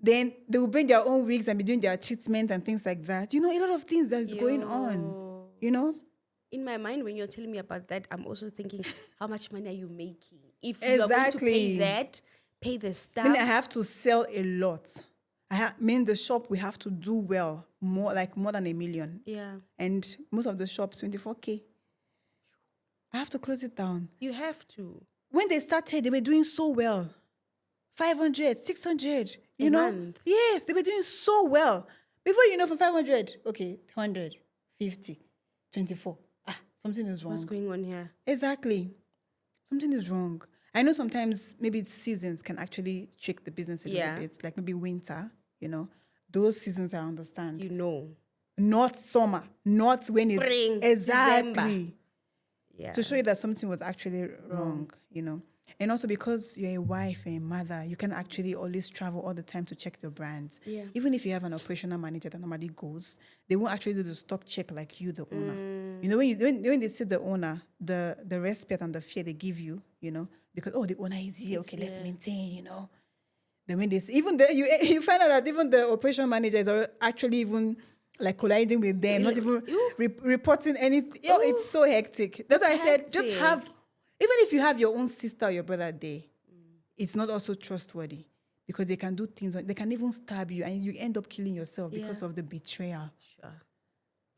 Then they will bring their own wigs and be doing their treatment and things like that. A lot of things that's going on, In my mind, when you're telling me about that, I'm also thinking, how much money are you making? If you are going to Exactly. pay that, pay the staff. Meaning I have to sell a lot. Meaning the shop, we have to do well, more than 1 million. Yeah. And most of the shops, 24K. I have to close it down. You have to. When they started, they were doing so well. 500, 600, A month. Yes, they were doing so well. Before from 500, okay, 100, 50, 24. Something is wrong. What's going on here? Exactly. Something is wrong. I know sometimes maybe seasons can actually trick the business a little bit, like maybe winter, Those seasons I understand. Not summer, not when Spring, it's... Exactly. December. Yeah. To show you that something was actually wrong, And also because you're a wife and a mother, you can actually always travel all the time to check your brands. Yeah. Even if you have an operational manager that normally goes, they won't actually do the stock check like you, the owner. When they see the owner, the respect and the fear they give you, because, the owner is here, okay, let's maintain, Then when they see, even you find out that even the operational manager is actually even like colliding with them, not even reporting anything. It's so hectic. That's why I said, just have, even if you have your own sister or your brother there, it's not also trustworthy because they can do things, they can even stab you and you end up killing yourself because of the betrayal. Sure.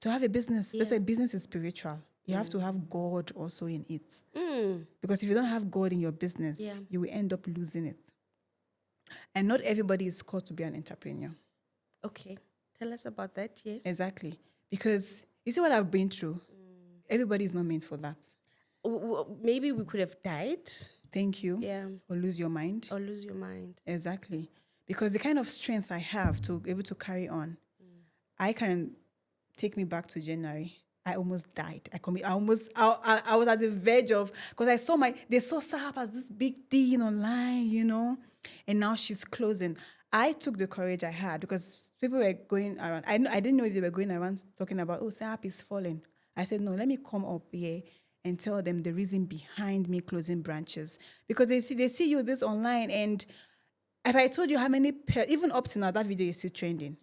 To have a business, that's why business is spiritual. You have to have God also in it. Because if you don't have God in your business, you will end up losing it. And not everybody is called to be an entrepreneur. Okay. Tell us about that, yes. Exactly. Because you see what I've been through? Everybody is not meant for that. Maybe we could have died. Thank you. Yeah. Or lose your mind. Exactly. Because the kind of strength I have to be able to carry on, I can take me back to January. I almost died. I was at the verge of, because they saw Sarhap as this big thing online, and now she's closing. I took the courage I had because people were going around. I didn't know if they were going around talking about, Sarhap is falling. I said, no, let me come up here and tell them the reason behind me closing branches. Because they see you this online, and if I told you how many, even up to now, that video is still trending.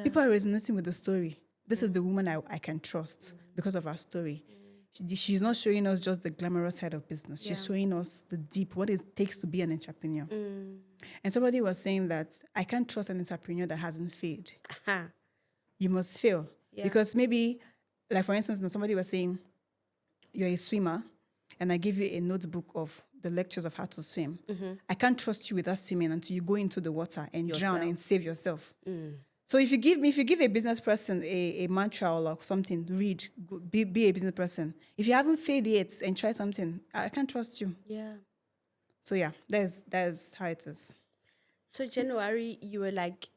People are resonating with the story. This is the woman I can trust because of her story. She's not showing us just the glamorous side of business. She's showing us the deep, what it takes to be an entrepreneur. And somebody was saying that I can't trust an entrepreneur that hasn't failed. You must fail. Because maybe, like for instance, somebody was saying, you're a swimmer, and I give you a notebook of the lectures of how to swim. I can't trust you with that swimming until you go into the water and drown and save yourself. So if you give a business person a mantra or something, read, be a business person. If you haven't failed yet and try something, I can't trust you. Yeah. So that's how it is. So January, you were like,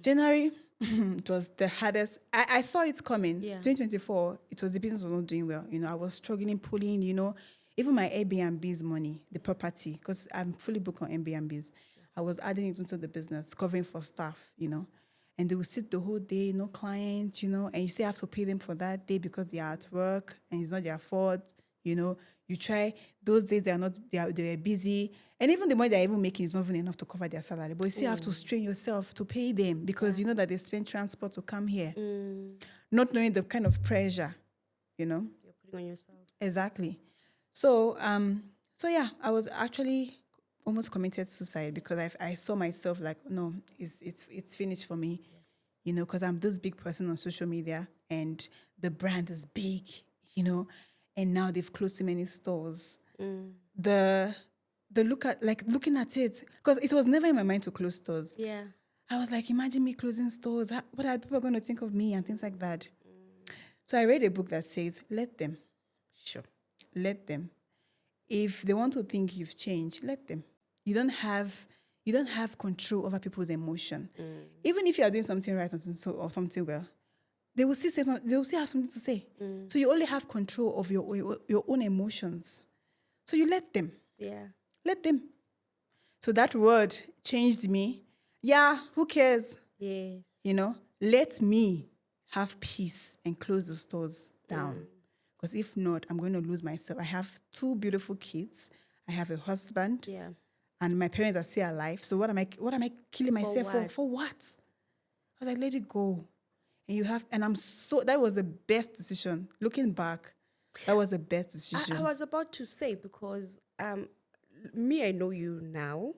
January, it was the hardest. I saw it coming. Yeah. 2024, the business was not doing well. I was struggling, pulling, even my Airbnb's money, the property, because I'm fully booked on Airbnb's. I was adding it into the business, covering for staff, and they will sit the whole day, no clients, and you still have to pay them for that day because they are at work and it's not their fault, You try, those days they were busy. And even the money they're even making is not even enough to cover their salary. But you still have to strain yourself to pay them because you know that they spend transport to come here. Not knowing the kind of pressure, You're putting on yourself. Exactly. So I was actually almost committed suicide because I saw myself like, no, it's finished for me, because I'm this big person on social media and the brand is big, and now they've closed too many stores. The looking at it, because it was never in my mind to close stores. Yeah. I was like, imagine me closing stores. What are people going to think of me and things like that? So I read a book that says, let them. Sure. Let them. If they want to think you've changed, let them. You don't have control over people's emotion. Even if you are doing something right or something well, they will still have something to say. So you only have control of your own emotions. So you let them. Yeah. Let them. So that word changed me. Yeah, who cares? Yes. Let me have peace and close the stores down. Because if not, I'm going to lose myself. I have 2 beautiful kids. I have a husband. Yeah. and my parents are still alive. So what am I killing myself for? what? For what? I was like, let it go. And that was the best decision. Looking back, that was the best decision. I was about to say, because me, I know you now,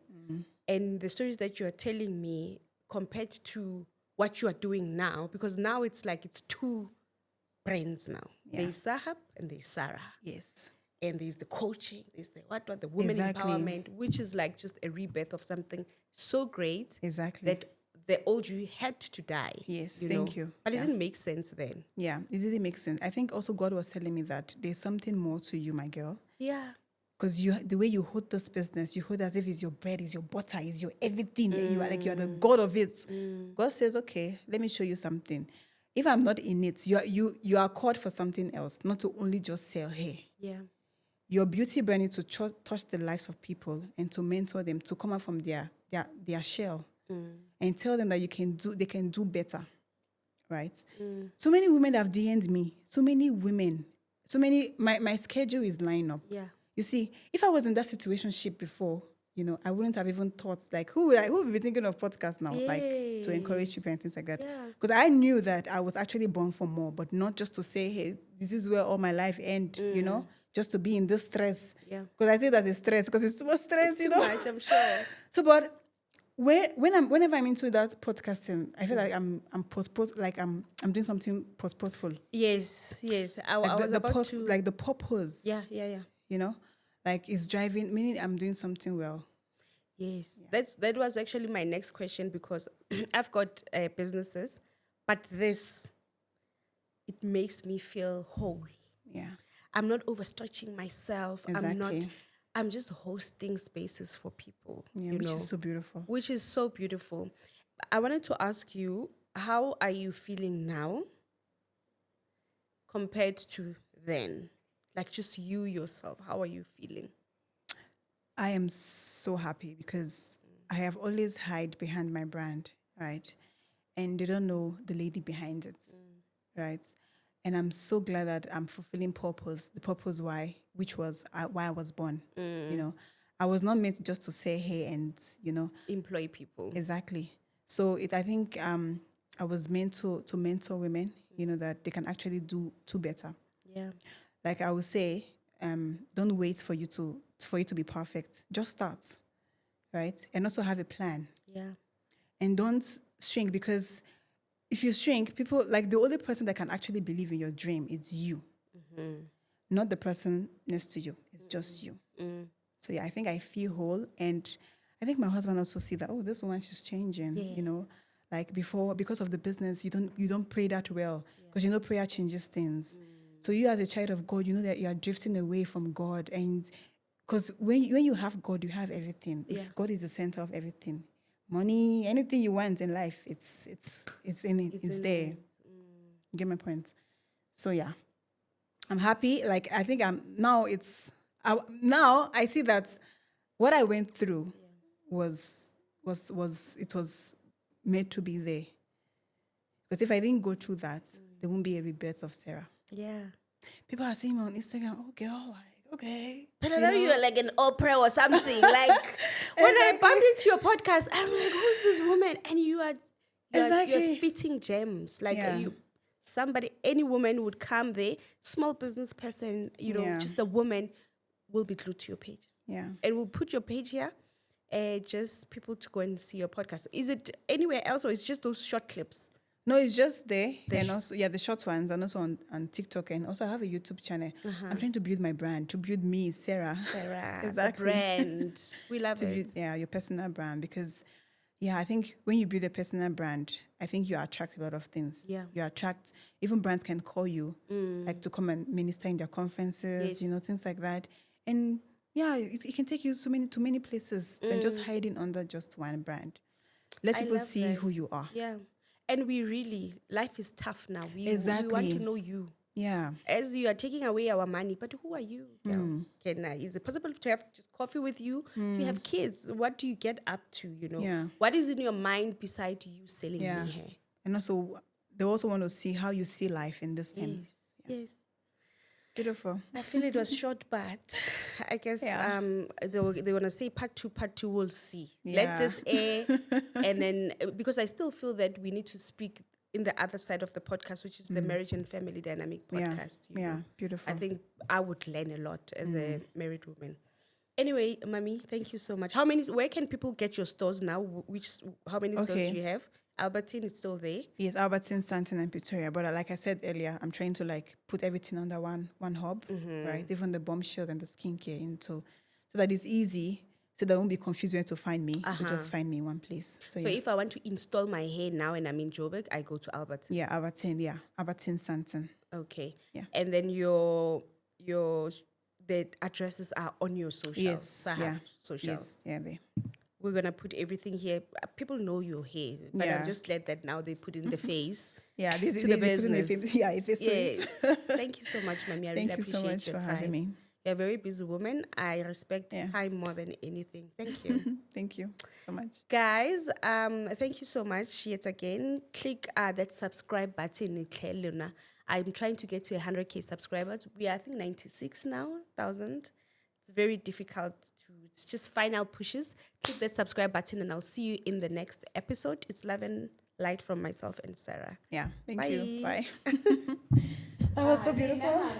and the stories that you are telling me compared to what you are doing now, because now it's like it's two brands now. Yeah. There's Sarhap and there's Sarah. Yes. And there's the coaching, there's the women Exactly. empowerment, which is like just a rebirth of something so great Exactly. that the old you had to die. Yes, you thank know? you. But Yeah. it didn't make sense then. Yeah, it didn't make sense. I think also God was telling me that there's something more to you, my girl. Yeah. Because the way you hold this business, you hold as if it's your bread, it's your butter, it's your everything. And you are like, you're the God of it. God says, okay, let me show you something. If I'm not in it, you are called for something else, not to only just sell hair. Yeah. Your beauty brand needs to touch the lives of people and to mentor them to come out from their shell and tell them that they can do better, right? So many women have DM'd me. So many women. My schedule is lined up. Yeah. You see, if I was in that situationship before, I wouldn't have even thought, like, who would be thinking of podcast now, like, to encourage people and things like that. Yeah. Because I knew that I was actually born for more, but not just to say, hey, this is where all my life ends, just to be in this stress. Yeah. Because I say that it's stress, because it's too much stress, Too much, I'm sure. So, but whenever I'm into that podcasting, I feel like I'm doing something purposeful. Yes. I was about to. Like the purpose. Yeah. Like it's driving, meaning I'm doing something well. Yes. That was actually my next question, because I've got businesses, but it makes me feel whole. Yeah. I'm not overstretching myself. Exactly. I'm just hosting spaces for people. Yeah, which is so beautiful. Which is so beautiful. I wanted to ask you, how are you feeling now compared to then? Like just you yourself, how are you feeling? I am so happy because I have always hid behind my brand, right? And they don't know the lady behind it, right? And I'm so glad that I'm fulfilling purpose, the purpose which was why I was born. I was not meant just to say hey and Employ people. Exactly. So I think I was meant to mentor women, that they can actually do better. Yeah. Like I would say, don't wait for you to be perfect. Just start, right? And also have a plan. Yeah. And don't shrink, because if you shrink, people, like, the only person that can actually believe in your dream, it's you. Not the person next to you. It's just you. So yeah, I think I feel whole, and I think my husband also see that, oh, this woman, she's changing, like before, because of the business, you don't pray that well, because prayer changes things. So you, as a child of God, you know that you are drifting away from God, and because when you have God, you have everything. If God is the center of everything, money, anything you want in life, it's in it. It's there. You get my point? So yeah, I'm happy. Like I think now I see that what I went through was made to be there. Because if I didn't go through that, there won't be a rebirth of Sarah. Yeah. People are saying on Instagram, oh girl, like, okay. But I know you're like an Oprah or something. Like when I bumped into your podcast, I'm like, who's this woman? And you're spitting gems. Like any woman would come there, small business person, just a woman will be glued to your page. Yeah. And we'll put your page here, just people to go and see your podcast. Is it anywhere else, or is just those short clips? No, it's just there. And also, the short ones, and also on TikTok. And also I have a YouTube channel. I'm trying to build my brand, to build me, Sarah. The Exactly. brand. We love it. Build, your personal brand. Because, I think when you build a personal brand, I think you attract a lot of things. Yeah. You attract, even brands can call you, like to come and minister in their conferences, things like that. And it can take you to many places than just hiding under just one brand. Let people see who you are. Yeah. And life is tough now. We want to know you. Yeah. As you are taking away our money, but who are you? Is it possible to have just coffee with you? Do you have kids? What do you get up to, Yeah. What is in your mind beside you selling me hair? And also, they also want to see how you see life in this time. Yes. It's beautiful. I feel it was short, but I guess Yeah. they want to say part two, we'll see. Let Yeah. this air. And then, because I still feel that we need to speak in the other side of the podcast, which is the marriage and family dynamic Yeah. podcast. You Yeah. know? Beautiful. I think I would learn a lot as a married woman. Anyway, Mami, thank you so much. Where can people get your stores now? How many stores Okay. do you have? Albertine is still there. Yes, Albertine, Stanton, and Pretoria. But like I said earlier, I'm trying to like put everything under one hub, right? Even the bombshell and the skincare into, so that it's easy, so they won't be confused where to find me. They just find me in one place. So So yeah, if I want to install my hair now and I'm in Joburg, I go to Albertine. yeah, Albertine, Stanton. Okay. Yeah. And then the addresses are on your socials. Yes, Sarhap yeah, socials. yes, yeah, they. We're gonna put everything here. People know your hair, but Yeah. I'm just glad that now they put in the face. Yeah, this To the is business. yeah, if it's to Yes. it. Thank you so much, Mami. I Thank really you so appreciate much your for time. having me. You're a very busy woman. I respect Yeah. time more than anything. Thank you. Thank you so much. Guys, thank you so much yet again. Click that subscribe button. I'm trying to get to 100K subscribers. We are, I think, 96 now, 1,000. It's very difficult it's just final pushes. Click that subscribe button and I'll see you in the next episode. It's Love and Light from myself and Sarah. Yeah, thank Bye. you. Bye. That was so beautiful.